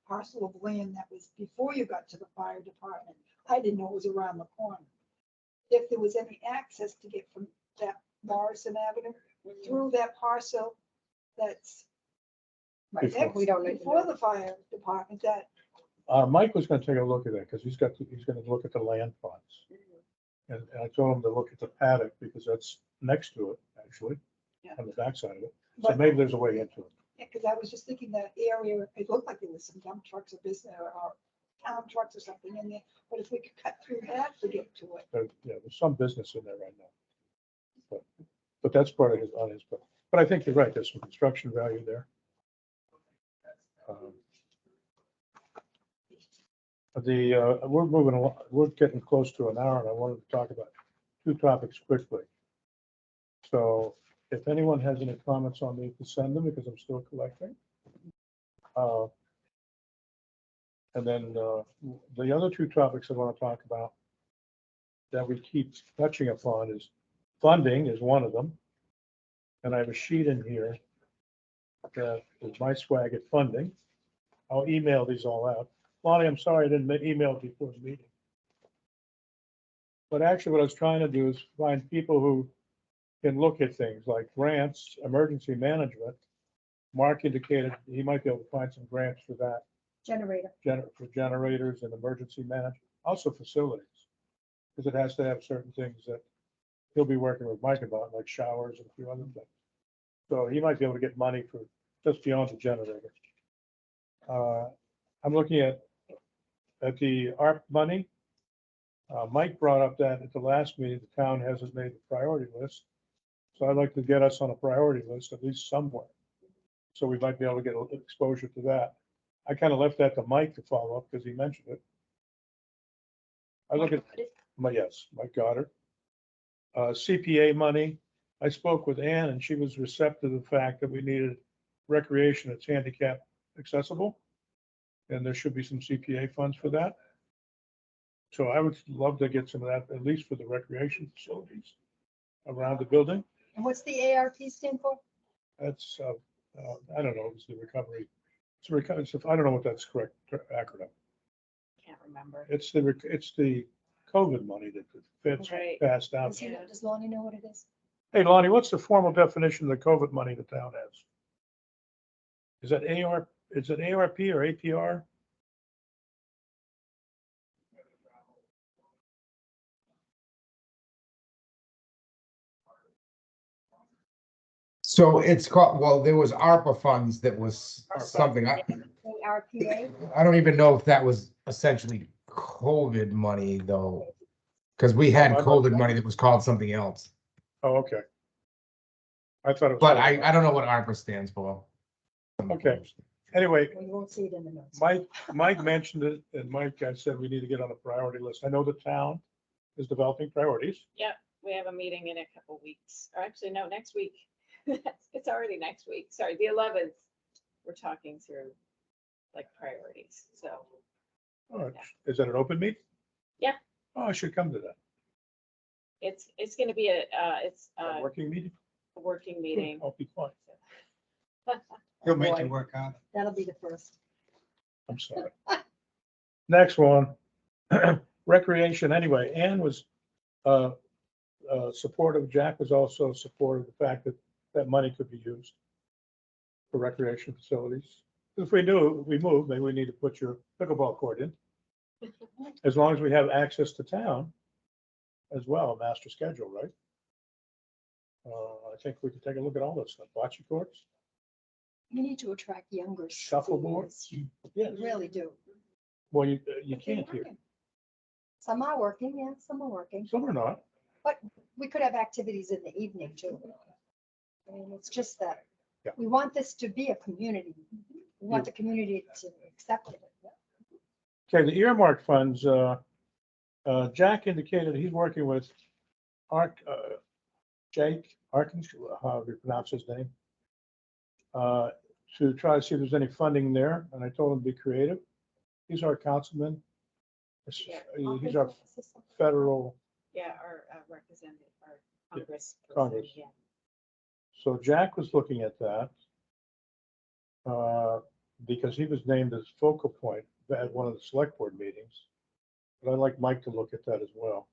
parcel of land that was before you got to the fire department. I didn't know it was around the corner. If there was any access to get from that Morrison Avenue through that parcel that's Right, Before. we don't know. before the fire department, that Mike was gonna take a look at that, because he's gonna look at the land funds. And I told him to look at the paddock, because that's next to it, actually, Yeah. on the backside of it. So But- maybe there's a way into it. Yeah, because I was just thinking that area, it looked like there was some dump trucks or business or town trucks or something in there, but if we could cut through that to get to it. Yeah, there's some business in there right now. But that's part of his, on his, but I think you're right, there's some construction value there. We're moving along, we're getting close to an hour, and I wanted to talk about two topics quickly. So if anyone has any comments on me, to send them, because I'm still collecting. And then the other two topics I want to talk about that we keep touching upon is funding is one of them. And I have a sheet in here that is my swag at funding. I'll email these all out. Lonnie, I'm sorry I didn't email before the meeting. But actually what I was trying to do is find people who can look at things like grants, emergency management. Mark indicated he might be able to find some grants for that, Generator. for generators and emergency management, also facilities. Because it has to have certain things that he'll be working with Mike about, like showers and a few other things. So he might be able to get money for just beyond the generator. I'm looking at the ARP money. Mike brought up that at the last meeting, the town hasn't made the priority list. So I'd like to get us on a priority list, at least somewhere. So we might be able to get exposure to that. I kind of left that to Mike to follow up because he mentioned it. I look at, yes, Mike Goddard. CPA money. I spoke with Ann and she was receptive to the fact that we needed recreation that's handicap accessible. And there should be some CPA funds for that. So I would love to get some of that, at least for the recreation facilities around the building. And what's the ARP stand for? That's, I don't know, it's the recovery. It's a recovery, I don't know what that's correct acronym. Can't remember. It's the COVID money that the feds Right. passed out. Does Lonnie know what it is? Hey, Lonnie, what's the formal definition of the COVID money the town has? Is that is it ARP or APR? So it's called, well, there was ARPA funds that was ARPA. something, ARPA? I don't even know if that was essentially COVID money though. Because we had COVID money that was called something else, Oh, okay. I thought it was. but I don't know what ARPA stands for. Okay. Anyway, Well, you won't see it in the notes. Mike mentioned it, and Mike, I said we need to get on a priority list. I know the town is developing priorities. We have a meeting in a couple weeks, or actually, no, next week. It's already next week. Sorry, the 11th. We're talking through like priorities, so. All right. Is that an open meet? Yeah. Oh, I should come to that. It's gonna be A working meeting? a working meeting. I'll be fine. He'll make Boy. it work out. That'll be the first. I'm sorry. Next one, recreation. Anyway, Ann was supportive. Jack was also supportive of the fact that that money could be used for recreation facilities. If we knew we moved, maybe we need to put your pickleball court in. As long as we have access to town as well, master schedule, right? I think we could take a look at all this stuff. Bocce courts, You need to attract younger. shuffleboard. seniors. Yes. You really do. Well, you But they're can't here. working. Some are working, yeah, some are working. Some are not. We could have activities in the evening too. I mean, it's just that Yeah. we want this to be a community. We want the community to accept it. Okay, the earmark funds, Jack indicated he's working with Jake Arkins, however you pronounce his name, to try to see if there's any funding there, and I told him to be creative. He's our councilman. He's our federal, Yeah, our representative, our Congress. Congress. Yeah. so Jack was looking at that. Because he was named as focal point at one of the select board meetings. But I'd like Mike to look at that as well.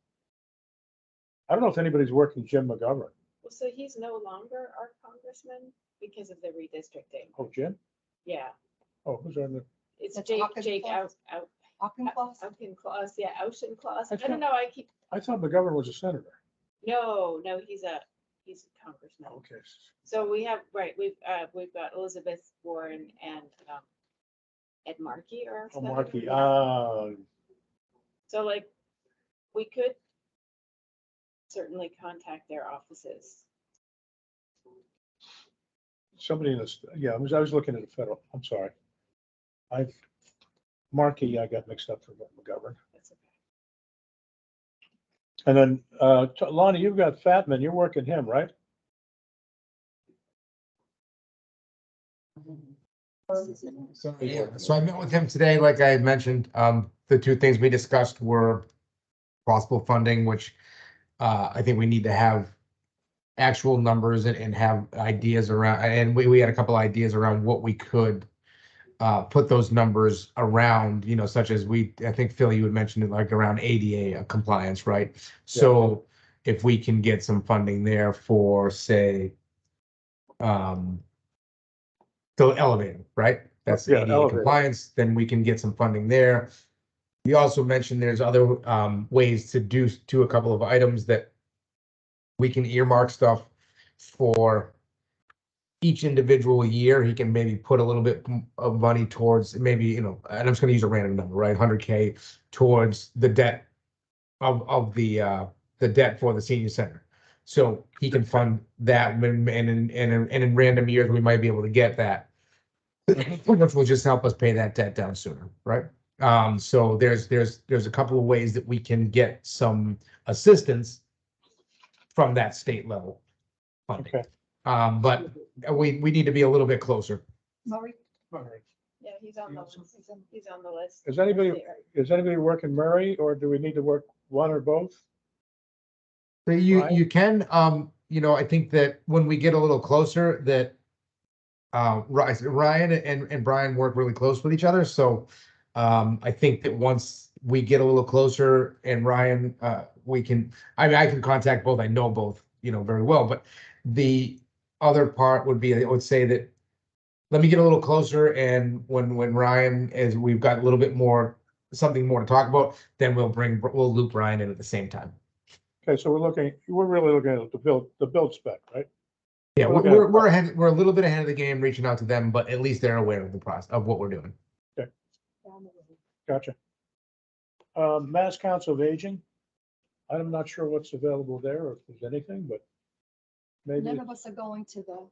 I don't know if anybody's working Jim McGovern. Well, so he's no longer our congressman because of the redistricting. Oh, Jim? Yeah, Oh, who's on the, It's That's Jake, Auchincloss? out, Auchincloss? Auchincloss, yeah, Auchincloss. I I don't know, I keep, I thought McGovern was a senator. no, he's a congressman. Okay. So we have, right, we've got Elizabeth Warren and, Ed Markey or. Oh, Markey, ah, So like, we could certainly contact their offices. somebody in this, yeah, I was looking at the federal, I'm sorry. Markey, I got mixed up for McGovern. That's okay. And then, Lonnie, you've got Fatman, you're working him, right? So I met with him today, like I had mentioned, the two things we discussed were possible funding, which I think we need to have actual numbers and have ideas around, and we had a couple ideas around what we could put those numbers around, such as I think Phil, you had mentioned it, like around ADA compliance, right? So if we can get some funding there for, say, the elevator, right? That's Yeah, ADA elevator. compliance, then we can get some funding there. You also mentioned there's other ways to do a couple of items that we can earmark stuff for each individual year. He can maybe put a little bit of money towards maybe, and I'm just going to use a random number, right? 100K towards the debt of the debt for the senior center. So he can fund that, and in random years, we might be able to get that, which will just help us pay that debt down sooner, right? So there's a couple of ways that we can get some assistance from that state level funding. Okay. But we need to be a little bit closer. Murray? All right. Yeah, he's on the list. Is anybody working Murray, or do we need to work one or both? So you Ryan? can, I think that when we get a little closer, that Ryan and Brian work really close with each other. So I think that once we get a little closer and Ryan, I can contact both. I know both, very well. But the other part would be, I would say that let me get a little closer, and when Ryan we've got a little bit more, something more to talk about, then we'll loop Ryan in at the same time. Okay, so we're really looking at the build spec, right? Yeah, We're looking at- we're ahead. We're a little bit ahead of the game, reaching out to them, but at least they're aware of the process of what we're doing. Gotcha. Mass Council of Aging. I'm not sure what's available there, or if there's anything, but maybe None of us are going to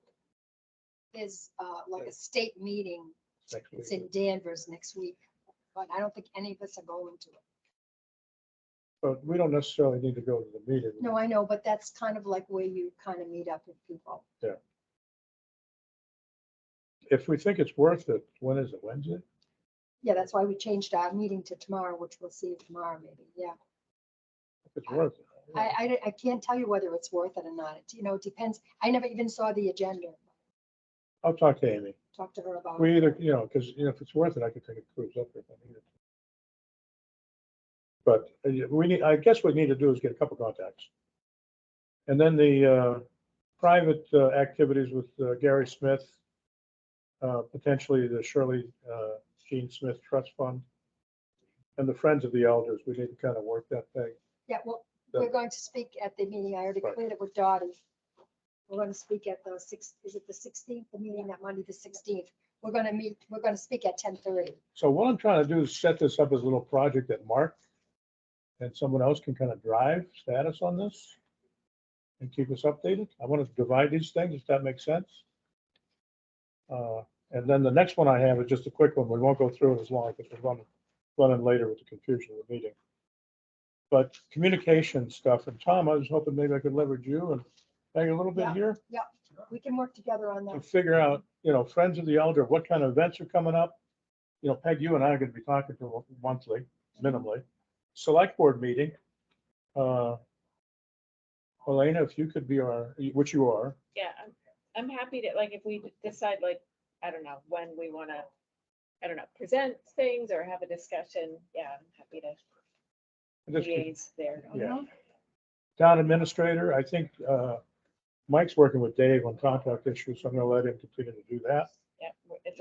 there's like a state meeting. next It's week. in Danvers next week, but I don't think any of us are going to it. But we don't necessarily need to go to the meeting. No, I know, but that's kind of like where you kind of meet up with people. If we think it's worth it, when is it, Wednesday? Yeah, that's why we changed our meeting to tomorrow, which we'll see tomorrow maybe, yeah. If it's worth it. I can't tell you whether it's worth it or not. It depends. I never even saw the agenda. I'll talk to Amy. Talk to her about We it. either, because, if it's worth it, I could take a cruise up there if I need it. But I guess what we need to do is get a couple contacts. And then the private activities with Gary Smith, potentially the Shirley Jean Smith Trust Fund, and the Friends of the Elders. We need to kind of work that thing. Yeah, well, we're going to speak at the meeting. I already Right. cleared it with Dottie. We're going to speak at the is it the 16th, the meeting that Monday, the 16th. We're going to speak at 10:30. So what I'm trying to do is set this up as a little project that Mark and someone else can kind of drive status on this and keep us updated. I want to divide these things, if that makes sense. And then the next one I have is just a quick one. We won't go through it as long because we're running later with the confusion of the meeting. But communication stuff, and Tom, I was hoping maybe I could leverage you and bang a little bit Yeah. here We can work together on to that. figure out, Friends of the Elder, what kind of events are coming up. Peg, you and I are going to be talking to them monthly, minimally. Select board meeting. Elena, if you could be which you are, Yeah, I'm happy to, like, if we decide, like, I don't know, when we want to, I don't know, present things or have a discussion, yeah, I'm happy to just liaise there. Yeah. Town administrator, I think Mike's working with Dave on contract issues, so I'm gonna let him continue to do that. Yeah,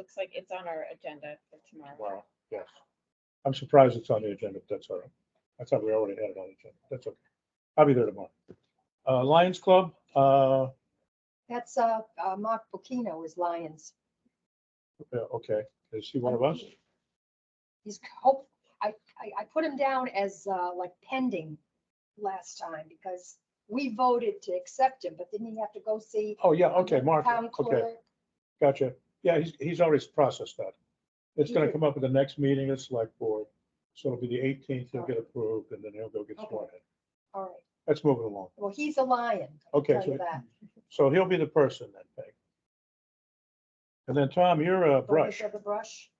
looks like it's on our agenda for tomorrow. Wow, yes. I'm surprised it's on the agenda, but that's all right. I thought we already had it on the agenda. That's okay. I'll be there tomorrow. Lions Club, That's, Mark Bocchino is Lions. okay. Is he one of us? He's hope, I put him down as, like pending last time because we voted to accept him, but didn't he have to go see? Oh, yeah, okay, the Mark, Town okay, clerk? gotcha. Yeah, he's already processed that. It's He gonna did. come up at the next meeting, the select board. So it'll be the 18th, he'll get approved, and then he'll go get Okay. sworn in. All right. Let's move it along. Well, he's a lion. I'll Okay, tell you so, that. so he'll be the person then, Peg. And then, Tom, you're a Brothers brush. of the Brush.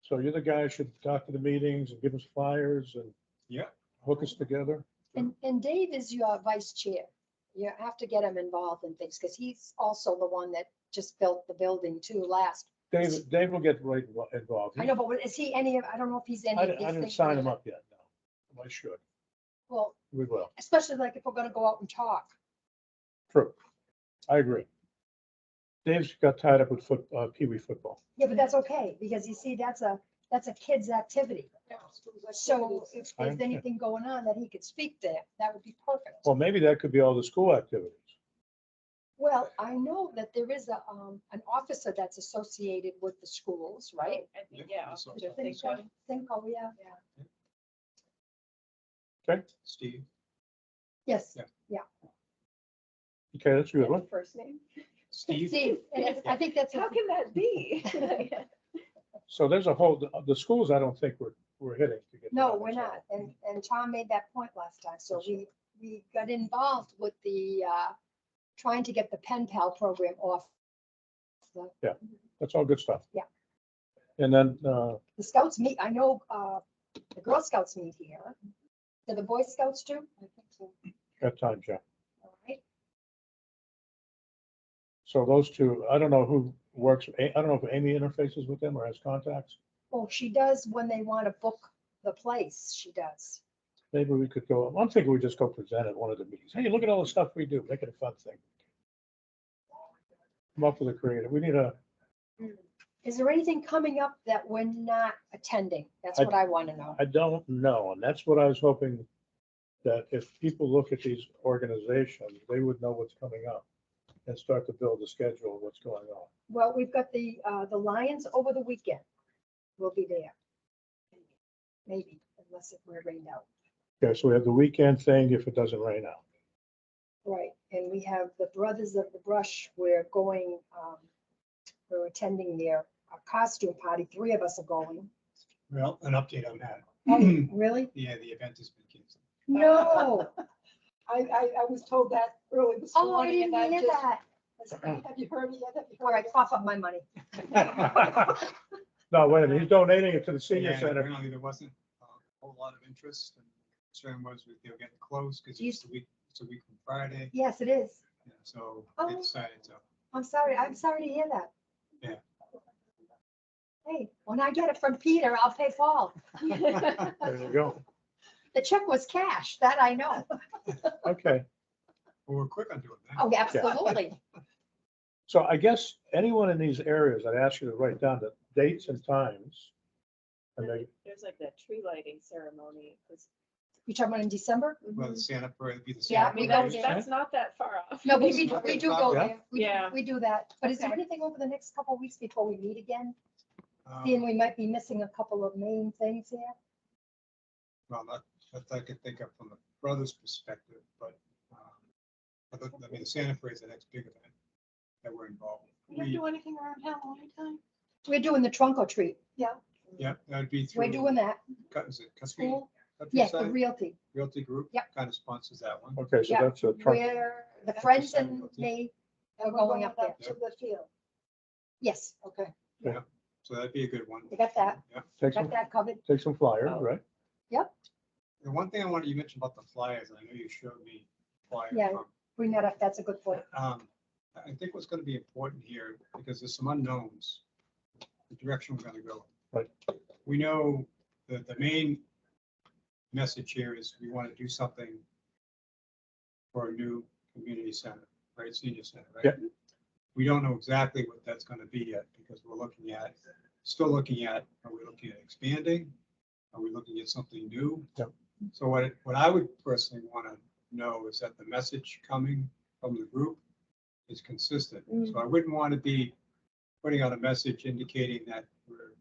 So you're the guy who should talk to the meetings and give us flyers and Yeah. hook us together. And Dave is your vice chair. You have to get him involved in things because he's also the one that just built the building too last. Dave will get right involved. I know, but is he any of, I don't know if he's any I of these didn't things sign him yet. up yet, no. I should. Well, We will. especially like if we're gonna go out and talk. True. I agree. Dave's got tied up with Pee Wee football. Yeah, but that's okay, because you see, that's a kid's activity. So if I there's understand. anything going on that he could speak there, that would be perfect. Well, maybe that could be all the school activities. Well, I know that there is an officer that's associated with the schools, right? I think, yeah. So- Officer Think Finkel. so. Think, oh, yeah, Okay, Steve, yes. Yeah. okay, that's a good one. First name? Steve, Steve, and I think that's, How can that be? So there's a whole, the schools, I don't think we're hitting to get. no, that, we're so. not. And Tom made that point last time. So That's we got involved with the, trying to get the pen pal program off. That's all good stuff. Yeah. And then, The scouts meet, I know, the Girl Scouts meet here. Do the Boy Scouts too? I think so. at times, yeah. All right. So those two, I don't know who works, I don't know if Amy interfaces with them or has contacts. Oh, she does when they want to book the place, she does. Maybe we could go, I'm thinking we just go present at one of the meetings. Hey, look at all the stuff we do, make it a fun thing. Come up with a creative, we need a, Is there anything coming up that we're not attending? That's what I want to know. I don't know, and that's what I was hoping, that if people look at these organizations, they would know what's coming up and start to build a schedule of what's going on. Well, we've got the Lions over the weekend. We'll be there. Maybe, unless it were rained out. Okay, so we have the weekend thing if it doesn't rain out. Right, and we have the Brothers of the Brush. We're going, we're attending their costume party. 3 of us are going. well, an update on that. Oh, really? Yeah, the event has been canceled. No. I was told that early this Oh, I morning didn't and I hear just, that. have you heard it yet? Have you All heard right, it? cough up my money. No, wait a minute, he's donating it to the senior Yeah, center. apparently there wasn't a whole lot of interest, and concern was that they were getting close because it's a week from Friday. Yes, it is. Yeah, so Oh. they decided to. I'm sorry to hear that. Yeah. Hey, when I get it from Peter, I'll pay Paul. There you go. The check was cash, that I know. Okay, Well, we're quick on doing that. Oh, absolutely. so I guess anyone in these areas, I'd ask you to write down the dates and times. And they, There's like that tree lighting ceremony. You talking about in December? Well, the Santa parade would be the Yeah, Santa we parade. go That's not that far off. No, but we do go Yeah. there. Yeah. We do that. But is there Okay. anything over the next couple of weeks before we meet again? Um, Seeing we might be missing a couple of main things here. Well, not that I could think of from the brothers' perspective, but I mean, the Santa parade is the next big event that we're involved You don't with. do anything around Halloween time? We're doing the trunk or treat. Yeah, that'd be through. We're doing that. Is it Cuthbert? School? Cuthbert Yes, the side? Realty. Realty Group. Yep. Kind of sponsors that one. okay, so Yeah. that's a trunk. Where the friends and me are And we're going up there. To the field. Yes, Okay. So that'd be a good one. we got that. Yeah. Take Got some, that covered. take some flyers, Oh. right? The one thing I wanted, you mentioned about the flyers, and I know you showed me flyers. Yeah. from, Bring that up. That's a good point. I think what's gonna be important here, because there's some unknowns, the direction we're gonna go. Right. We know that the main message here is we want to do something for a new community center, right, senior center, right? Yeah. We don't know exactly what that's gonna be yet, because still looking at, are we looking at expanding? Are we looking at something new? Yep. So what I would personally wanna know is that the message coming from the group is consistent. So I wouldn't want to be putting out a message indicating that we're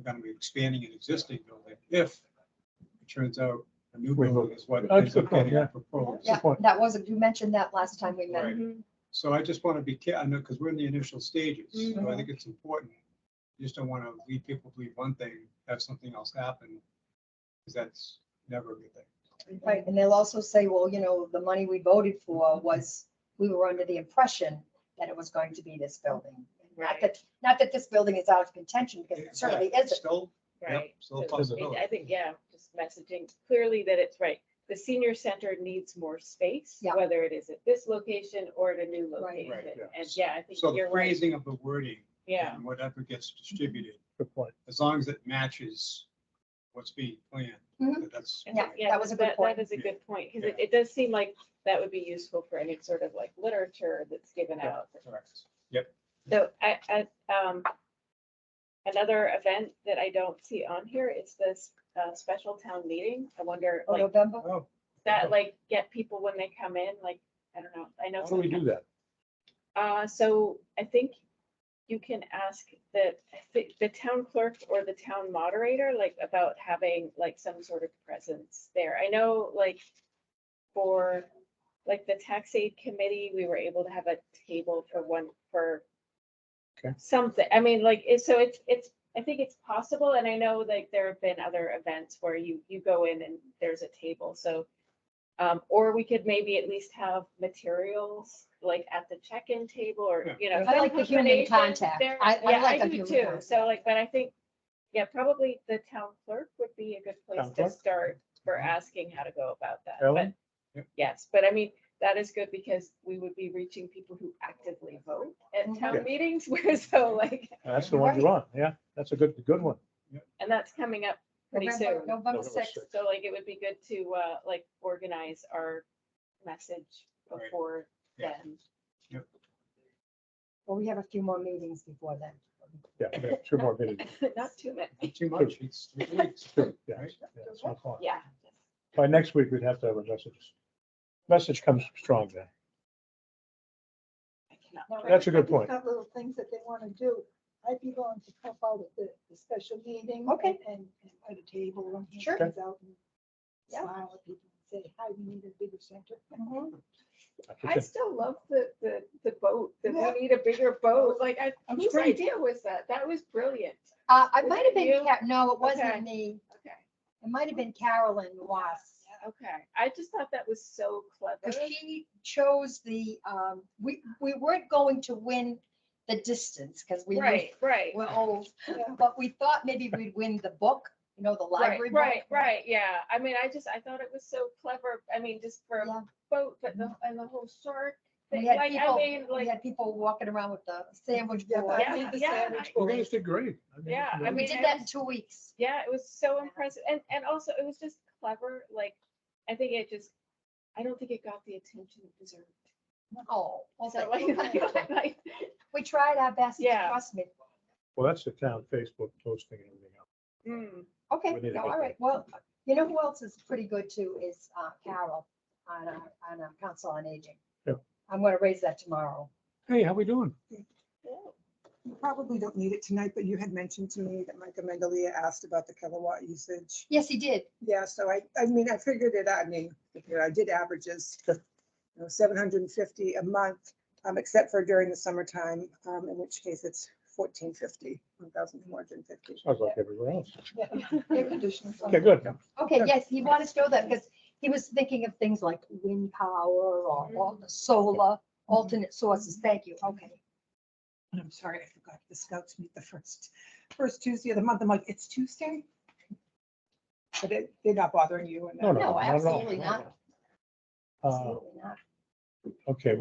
gonna be expanding an existing building if it turns out a new building is what That's ends good up point, getting yeah. proposed. Yeah, point. that was, you mentioned that last time we met. Right. So I just want to be careful, I know, because we're in the initial stages, so I think it's important. You just don't want to lead people to believe one thing, have something else happen, because that's never a good thing. Right, and they'll also say, well, you know, the money we voted for was, we were under the impression that it was going to be this building. Not that this building is out of contention, because it certainly Yeah, isn't. Still, Right. still a So, possibility. I think, yeah, just messaging clearly that it's right. The senior center needs more space, Yeah. whether it is at this location or at a new Right. location. Right, yeah. And yeah, I think So the you're right. phrasing of the wording Yeah, and whatever gets distributed, Good point. as long as it matches what's being planned, Mhm. that's. and Yeah, that was a good point. That is a good point, because Yeah. it does seem like that would be useful for any sort of like literature that's given Yeah. out. Correct. Yep. So another event that I don't see on here is this special town meeting. I wonder, Oh, like, November? Oh, that like get people when they come in, like, I don't know, I know. How do we do that? So I think you can ask the town clerk or the town moderator, like, about having like some sort of presence there. I know, like, for like the tax aid committee, we were able to have a table for Okay. something. I mean, like, I think it's possible, and I know like there have been other events where you go in and there's a table, so. Or we could maybe at least have materials like at the check-in table, or, Yeah. you know. I like some the human combination contact. there. I Yeah, like a do human too. contact. So like, but I think, yeah, probably the town clerk would be a good place Town to clerk? start for asking how to go about that. But Ellen? Yep. yes, but I mean, that is good because we would be reaching people who actively vote at Mhm. town Yeah. meetings, where so like, That's the one you want. Yeah, that's a good one. and that's coming up pretty soon. November November 6th. 6th. So like, it would be good to like organize our message Right. before Yeah. then. Well, we have a few more meetings before then. Yeah, we have 2 more minutes. Not too many. Not too much, it's 3 weeks. Two, yeah, Right. yeah, it's not far. Yeah. By next week, we'd have to have a message. Message comes strong then. I cannot. Now, That's a good Everybody's point. got little things that they want to do. I'd be willing to help out at the special meeting. Okay. And at a table and hand Sure. things out and Yeah. smile at people and say, hi, we need a bigger center. I still love the boat, that Yeah. we need a bigger boat. Like, That's whose great. idea was that? That was brilliant. I Was might it have you? been, no, it wasn't Okay. me. Okay. It might have been Carolyn Wass. Okay. I just thought that was so clever. Because she chose we weren't going to win the distance because Right, right. we're old, but we thought maybe we'd win the book, you know, the library book. Right, yeah. I mean, I thought it was so clever. I mean, just for Yeah. a boat, but the whole shark We thing, had like, I people, mean, we like, had people walking around with the sandwich Yeah, board. I need the Yeah, sandwich I- You board. guys did great. I mean, Yeah, I really- We mean, did it that in was- 2 weeks. yeah, it was so impressive. And also it was just clever. Like, I think I don't think it got the attention it deserved. Oh, well, So thank like, you. like, We tried our best, Yeah. trust me. Well, that's the town Facebook posting and everything else. mm, Okay, We need to no, get all that. right. Well, you know who else is pretty good too is Carol on our Council on Aging. Yeah. I'm gonna raise that tomorrow. Hey, how we doing? You probably don't need it tonight, but you had mentioned to me that Micah Megalia asked about the kilowatt usage. Yes, he did. Yeah, so I mean, I figured it out. I mean, I did averages, 750 a month, except for during the summertime, in which case it's 1450, 1,450. Sounds like everywhere else. Air conditioning. Okay, good. Okay, yes, he wanted to know that because he was thinking of things like wind power or all the solar alternate sources. Thank you. Okay. And I'm sorry, I forgot the scouts meet the first Tuesday of the month. I'm like, it's Tuesday? But they're not bothering you. And No, No, not at all. absolutely No, not. no. Absolutely not. Okay,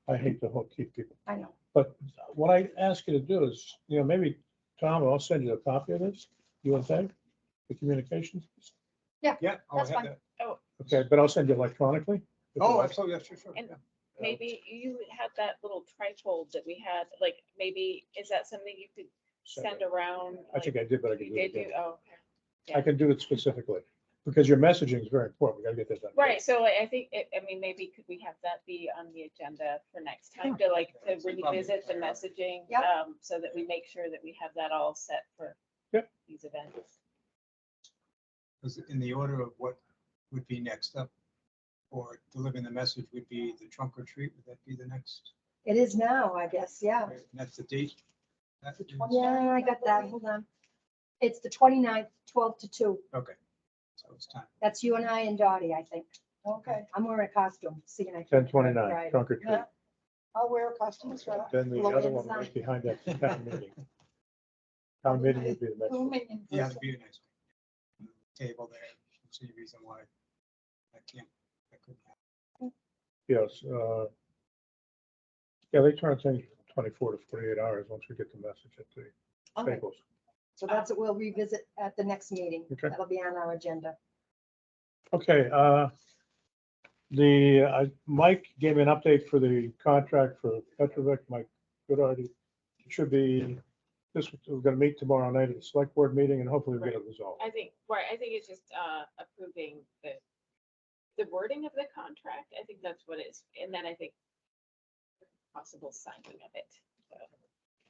I hate to keep people, I know. but what I ask you to do is, maybe, Tom, I'll send you a copy of this, you and Dave, the communications. Yeah, I'll That's have fine. that. Okay, but I'll send you electronically. Oh, absolutely, yeah, sure. And- yeah. maybe you had that little trifold that we had, like, maybe, is that something you could send around? I think I did, but I can do it Did you? again. Oh, okay. I can do it specifically, because your messaging is very important. We gotta get that done. Right, so like, I think, I mean, maybe could we have that be on the agenda for next time to like, to revisit the messaging? Yep. So that we make sure that we have that all set for Yep. these events. Was it in the order of what would be next up? Or delivering the message would be the trunk or treat? Would that be the next? It is now, I guess, yeah. And that's the date? That The is- 20 Yeah, I got that, hold on. It's the 29th, 12 to 2. Okay, so it's time. That's you and I and Dottie, I think. Okay, I'm wearing a costume, seeing I. 10:29, trunk or treat. yeah. I'll wear a costume as well. Then the Lower other the one was sign. behind that town meeting. Town meeting would be the next one. Zooming in Yeah, person. it'd be a nice table there. Don't see any reason why I can't, I couldn't have. Yes, yeah, they turn things from 24 to 48 hours once we get the message at the Okay, tables. so that's what we'll revisit at the next meeting. Okay. That'll be on our agenda. Okay, Mike gave me an update for the contract for Petrovic, Mike Goodhardy. It should be, we're gonna meet tomorrow night at the select board meeting and hopefully we'll get it resolved. I think, right, I think it's just approving the wording of the contract. I think that's what it is. And then I think possible signing of it. So,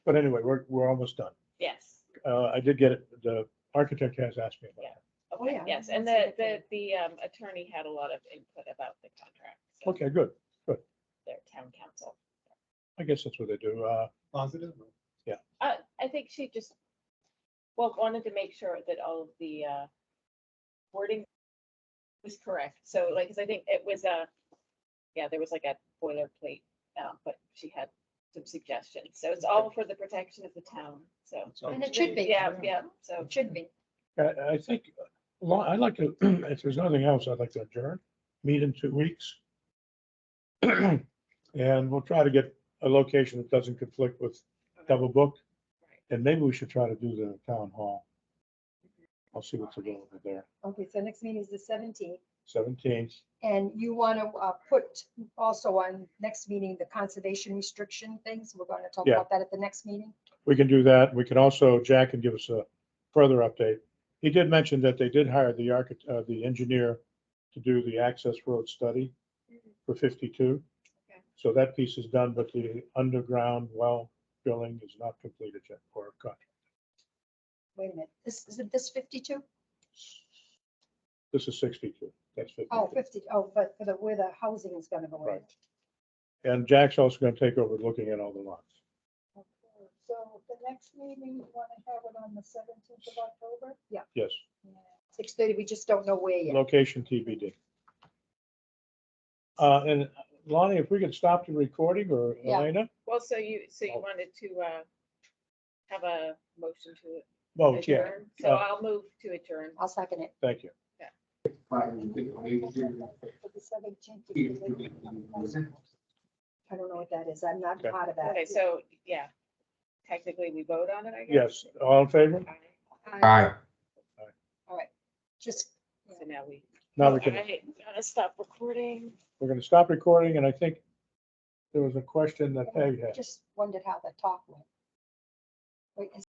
But anyway, we're almost done. yes. I did get it, the architect has asked me about Yeah. it. Okay, yeah, yes, and that's the attorney had a lot of input about the contract. so Okay, good. Their town council. I guess that's what they do. Positive? or- I think she just, well, wanted to make sure that all of the wording was correct. So like, 'cause I think it was yeah, there was like a boilerplate, but she had some suggestions. So it's all for the protection of the town, so. it's all- And it should be. Yeah, yeah, so. It should be. I think, I'd like to, if there's nothing else, I'd like to adjourn, meet in 2 weeks. And we'll try to get a location that doesn't conflict with double book. And maybe we should try to do the town hall. I'll see what's available there. Okay, so next meeting is the 17th. 17th, And you want to put also on next meeting, the conservation restriction things. We're going to talk Yeah. about that at the next meeting. we can do that. We can also, Jack can give us a further update. He did mention that they did hire the engineer to do the access road study for 52. Okay. So that piece is done, but the underground well drilling is not completed yet for contract. Wait a minute, isn't this 52? This is 62. That's 52. Oh, 50, oh, but for where the housing is going to go in. Right. And Jack's also going to take over looking at all the lots. Okay, so the next meeting, you want to have it on the 17th of October? Yes, Yeah. 6:30, we just don't know where yet. location TBD. And Lonnie, if we could stop the recording, or Yeah. Elena? Well, so you Oh. wanted to have a motion to Oh, yeah, adjourn? So I'll move to adjourn. I'll second it. thank you. For the 17th. I don't know what that is. I'm not Okay. part of that. Okay, so, yeah, technically we vote on it, I Yes, guess? all in favor? Aye. Aye. All right, just, So now we. Now we can, I gotta stop recording. we're going to stop recording, and I think there was a question that Peg had. just wondered how the talk went. Wait, is